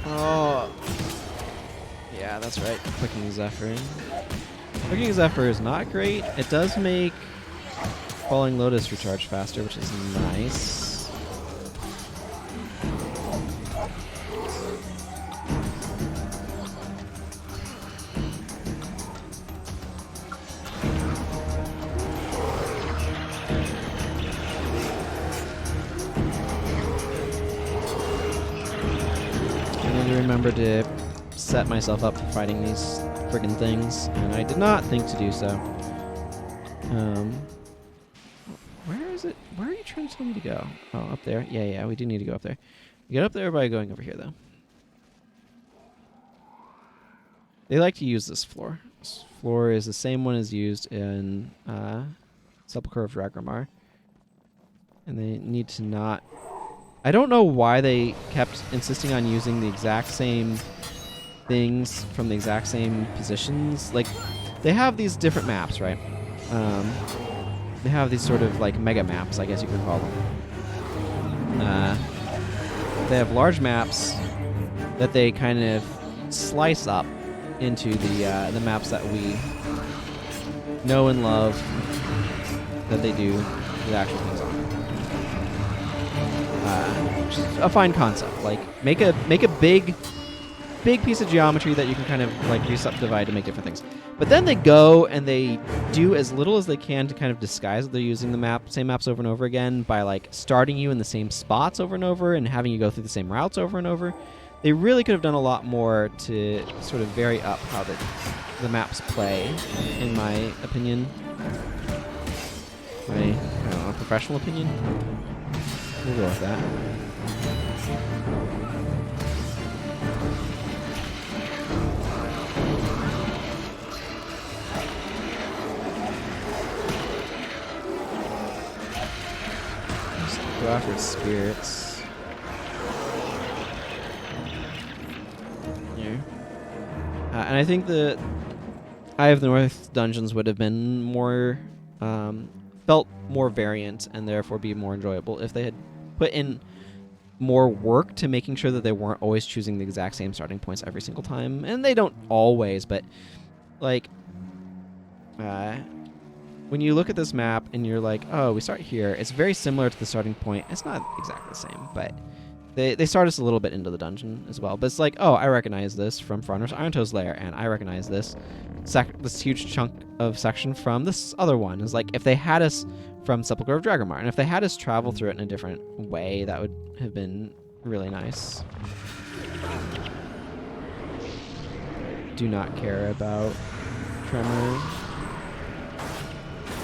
Oh, yeah, that's right. Clicking Zephyr. Clicking Zephyr is not great. It does make Falling Lotus recharge faster, which is nice. I need to remember to set myself up for fighting these friggin' things, and I did not think to do so. Where is it? Where are you trying to tell me to go? Oh, up there? Yeah, we do need to go up there. We get up there by going over here, though. They like to use this floor. This floor is the same one as used in Sepulchre of Dragramar. And they need to not... I don't know why they kept insisting on using the exact same things from the exact same positions. Like, they have these different maps, right? They have these sort of like mega maps, I guess you could call them. They have large maps that they kind of slice up into the maps that we know and love that they do the actual things on. Which is a fine concept. Like, make a big piece of geometry that you can kind of like resubdivide to make different things. But then they go and they do as little as they can to kind of disguise that they're using the same maps over and over again by like starting you in the same spots over and over and having you go through the same routes over and over. They really could have done a lot more to sort of vary up how the maps play, in my opinion. My, I don't know, professional opinion. We'll go with that. go after its spirits. Yeah. And I think the Eye of the North dungeons would have been more, felt more variant and therefore be more enjoyable if they had put in more work to making sure that they weren't always choosing the exact same starting points every single time. And they don't always, but like, when you look at this map and you're like, oh, we start here, it's very similar to the starting point. It's not exactly the same, but they start us a little bit into the dungeon as well. But it's like, oh, I recognize this from Frogner's Iron Toes lair, and I recognize this huge chunk of section from this other one. It's like if they had us from Sepulchre of Dragonmar, and if they had us travel through it in a different way, that would have been really nice. Do not care about Tremor.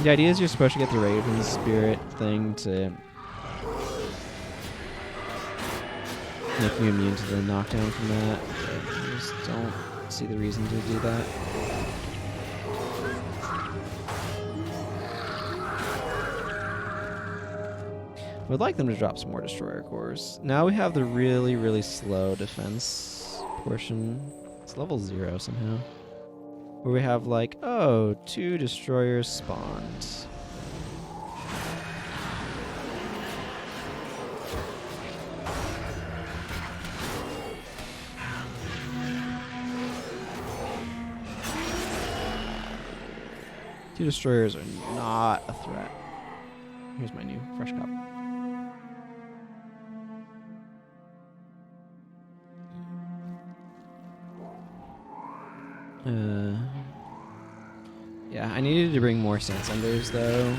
The idea is you're supposed to get the Raven Spirit thing to make you immune to the knockdown from that. I just don't see the reason to do that. I would like them to drop some more Destroyer cores. Now we have the really, really slow defense portion. It's level 0 somehow. Where we have like, oh, 2 Destroyers spawned. Two Destroyers are not a threat. Here's my new fresh cup. Yeah, I needed to bring more Sandsenders though,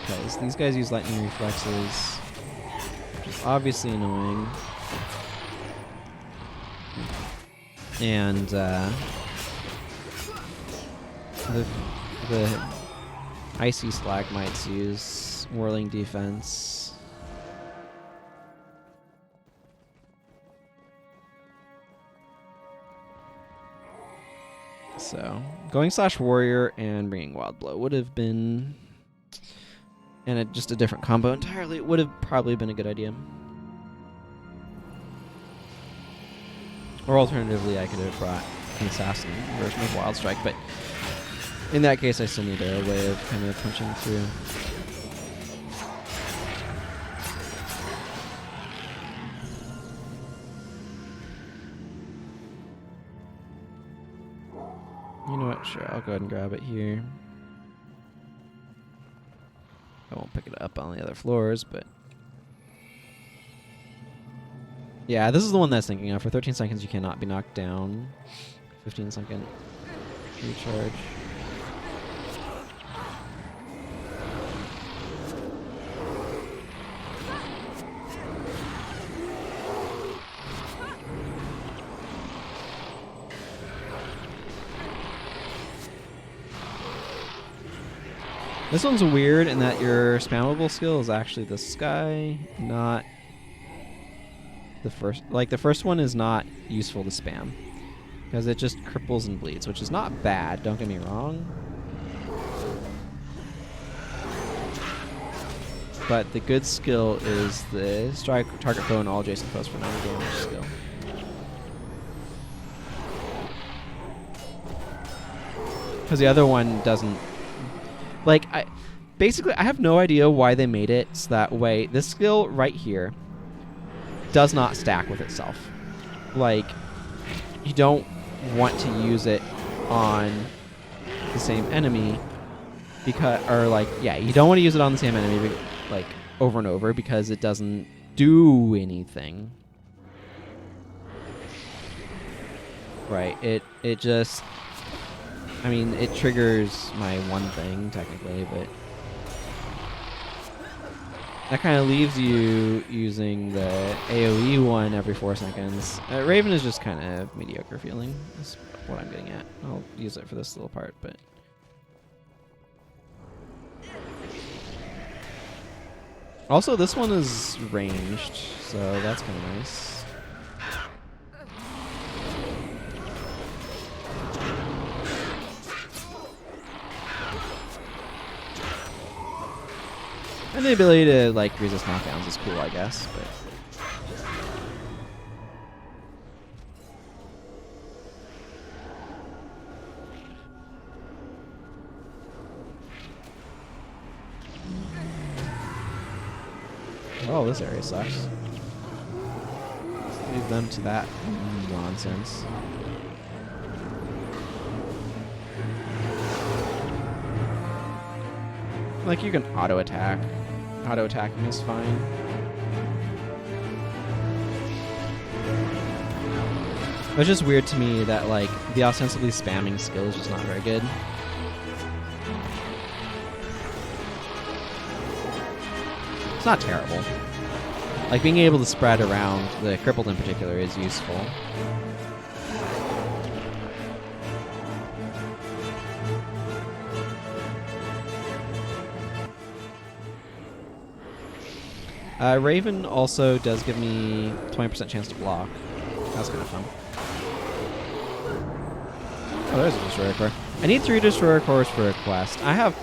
because these guys use lightning reflexes, which is obviously annoying. And the icy stalagmites use whirling defense. So, going /warrior and bringing wild blow would have been, and just a different combo entirely, would have probably been a good idea. Or alternatively, I could have brought an assassin version of Wild Strike, but in that case, I still need a way of kind of punching through. You know what? Sure, I'll go ahead and grab it here. I won't pick it up on the other floors, but... Yeah, this is the one that's thinking of. For 13 seconds, you cannot be knocked down. 15-second recharge. This one's weird in that your spammable skill is actually this guy, not the first. Like, the first one is not useful to spam, because it just cripples and bleeds, which is not bad, don't get me wrong. But the good skill is the strike target foe and all adjacent foes for 90 damage skill. Because the other one doesn't... Like, basically, I have no idea why they made it so that way. This skill right here does not stack with itself. Like, you don't want to use it on the same enemy because, or like, yeah, you don't want to use it on the same enemy like over and over because it doesn't do anything. Right? It just... I mean, it triggers my one thing, technically, but that kind of leaves you using the AoE one every 4 seconds. Raven is just kind of mediocre feeling, is what I'm getting at. I'll use it for this little part, but... Also, this one is ranged, so that's kind of nice. And the ability to like resist knockdowns is cool, I guess. But oh, this area sucks. Let's leave them to that nonsense. Like, you can auto attack. Auto attacking is fine. It's just weird to me that, like, the ostensibly spamming skill is just not very good. It's not terrible. Like, being able to spread around the crippled in particular is useful. Raven also does give me 20% chance to block. That's kind of fun. Oh, there's a Destroyer Core. I need 3 Destroyer Cores for a quest. I have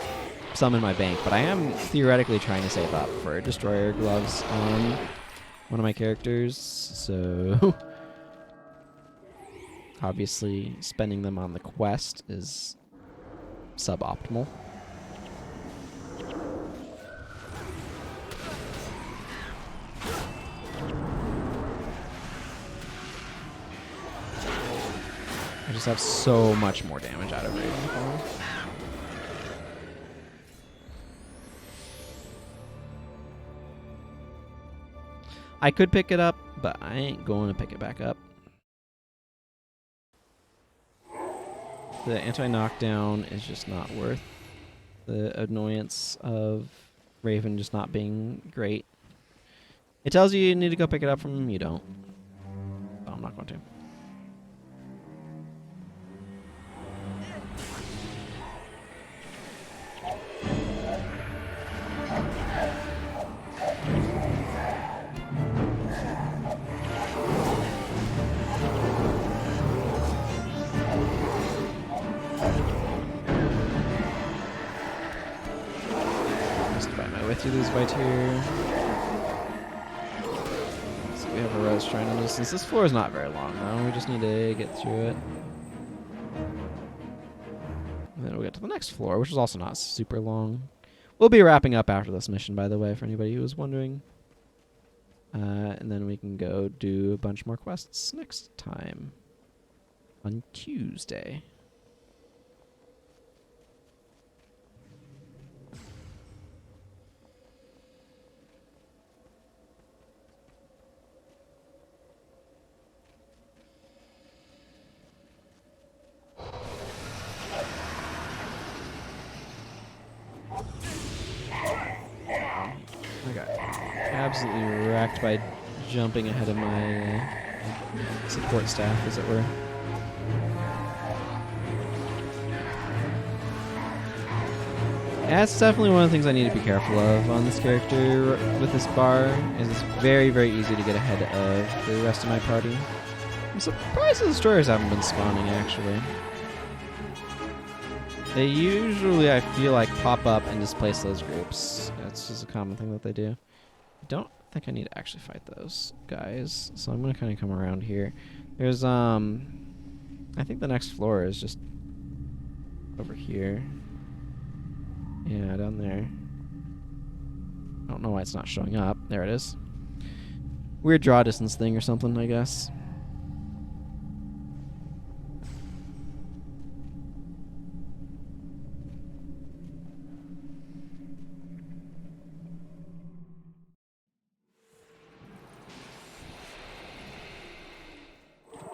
some in my bank, but I am theoretically trying to save up for Destroyer Gloves on one of my characters, so obviously spending them on the quest is suboptimal. I just have so much more damage out of Raven. I could pick it up, but I ain't going to pick it back up. The anti-knockdown is just not worth the annoyance of Raven just not being great. It tells you you need to go pick it up from him, you don't. So I'm not going to. Through these right here. So we have a Rose trying to distance. This floor is not very long though. We just need to get through it. And then we'll get to the next floor, which is also not super long. We'll be wrapping up after this mission, by the way, for anybody who was wondering. And then we can go do a bunch more quests next time. On Tuesday. Absolutely wrecked by jumping ahead of my support staff, as it were. Yeah, it's definitely one of the things I need to be careful of on this character with this bar, is it's very, very easy to get ahead of the rest of my party. I'm surprised the destroyers haven't been spawning, actually. They usually, I feel like, pop up and displace those groups. It's just a common thing that they do. I don't think I need to actually fight those guys, so I'm gonna kind of come around here. There's I think the next floor is just over here. Yeah, down there. I don't know why it's not showing up. There it is. Weird draw distance thing or something, I guess.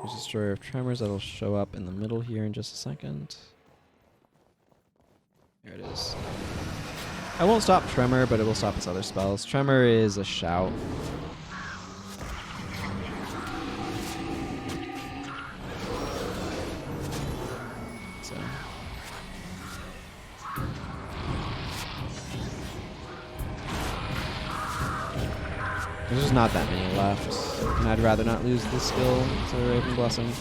There's a Destroyer of Tremors that'll show up in the middle here in just a second. There it is. I won't stop Tremor, but it will stop its other spells. Tremor is a shout. So. There's just not that many left, and I'd rather not lose this skill to Raven Blessing.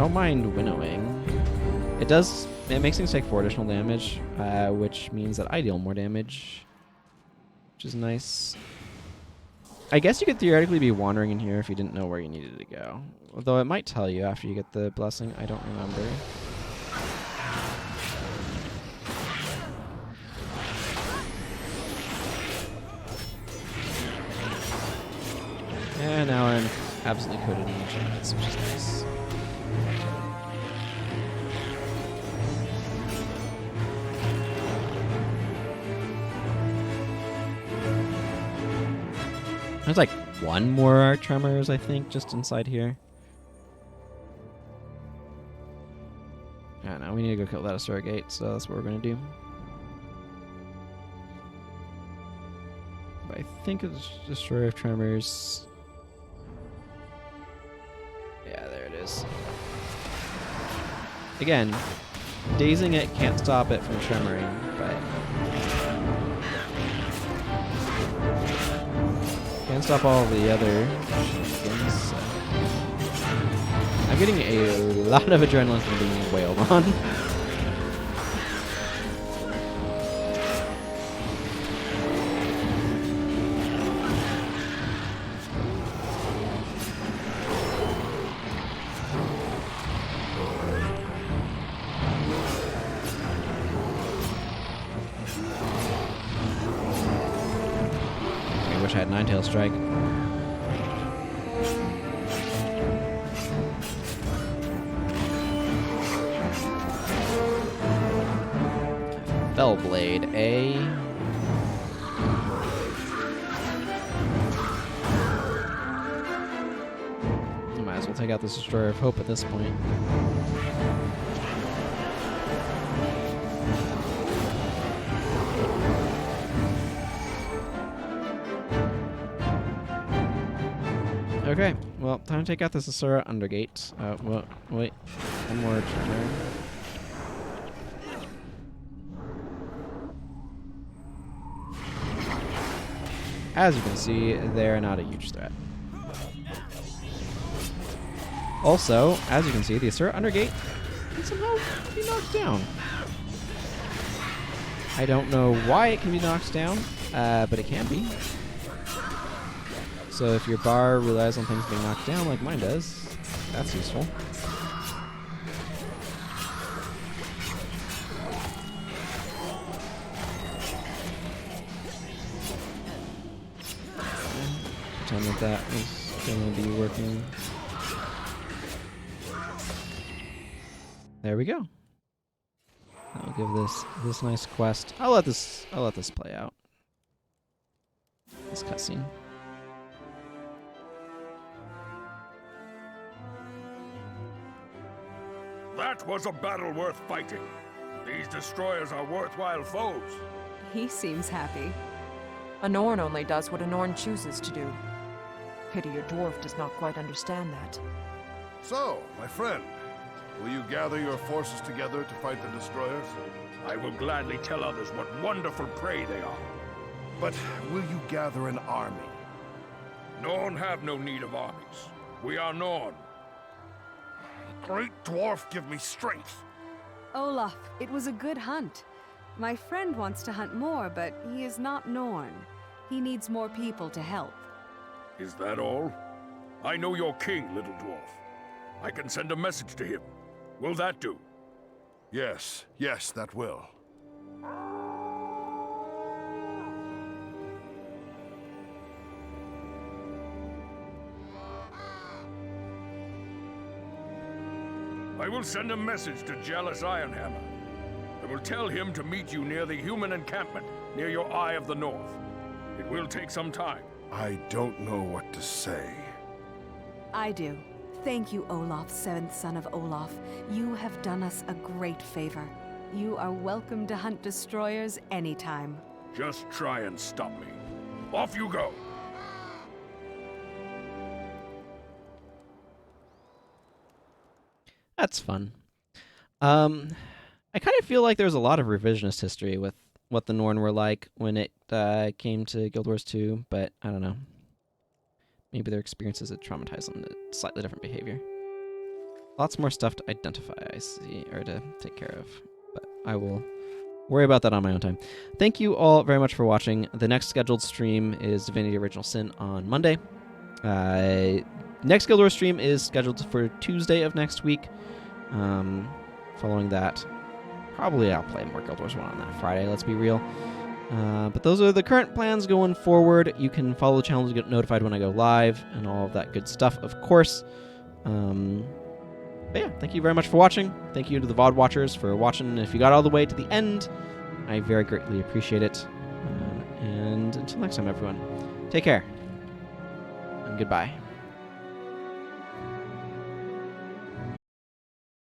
don't mind winnowing. It makes things take 4 additional damage, which means that I deal more damage, which is nice. I guess you could theoretically be wandering in here if you didn't know where you needed to go. Although it might tell you after you get the blessing. I don't remember. And now I'm absolutely coated in enchantments, which is nice. There's like 1 more Tremors, I think, just inside here. Yeah, no, we need to go kill that Asura Gate, so that's what we're going to do. But I think it's Destroyer of Tremors. Yeah, there it is. Again, dazing it can't stop it from tremoring, but can't stop all the other shenanigans. So. I'm getting a lot of adrenaline from being wailed on. I wish I had Ninetail Strike. Fellblade, eh? Might as well take out this Destroyer of Hope at this point. Okay, well, time to take out this Asura Undergate. Well, wait, one more turn. As you can see, they're not a huge threat. Also, as you can see, the Asura Undergate can somehow be knocked down. I don't know why it can be knocked down, but it can be. So if your bar relies on things being knocked down like mine does, that's useful. Pretend that that was going to be working. There we go. I'll give this nice quest. I'll let this play out. This cutscene. That was a battle worth fighting. These destroyers are worthwhile foes. He seems happy. A Norn only does what a Norn chooses to do. Pity your dwarf does not quite understand that. So, my friend, will you gather your forces together to fight the destroyers? I will gladly tell others what wonderful prey they are. But will you gather an army? Norn have no need of armies. We are Norn. Great dwarf, give me strength. Olaf, it was a good hunt. My friend wants to hunt more, but he is not Norn. He needs more people to help. Is that all? I know your king, little dwarf. I can send a message to him. Will that do? Yes, that will. I will send a message to Jealous Ironhammer. I will tell him to meet you near the human encampment, near your Eye of the North. It will take some time. I don't know what to say. I do. Thank you, Olaf, 7th son of Olaf. You have done us a great favor. You are welcome to hunt destroyers anytime. Just try and stop me. Off you go! That's fun. I kind of feel like there's a lot of revisionist history with what the Norn were like when it came to Guild Wars 2, but I don't know. Maybe their experiences had traumatized them into slightly different behavior. Lots more stuff to identify, I see, or to take care of. But I will worry about that on my own time. Thank you all very much for watching. The next scheduled stream is Divinity Original Sin on Monday. Next Guild Wars stream is scheduled for Tuesday of next week. Following that, probably I'll play more Guild Wars 1 on that Friday, let's be real. But those are the current plans going forward. You can follow the channel to get notified when I go live and all of that good stuff, of course. But yeah, thank you very much for watching. Thank you to the VOD watchers for watching. If you got all the way to the end, I very greatly appreciate it. And until next time, everyone, take care and goodbye.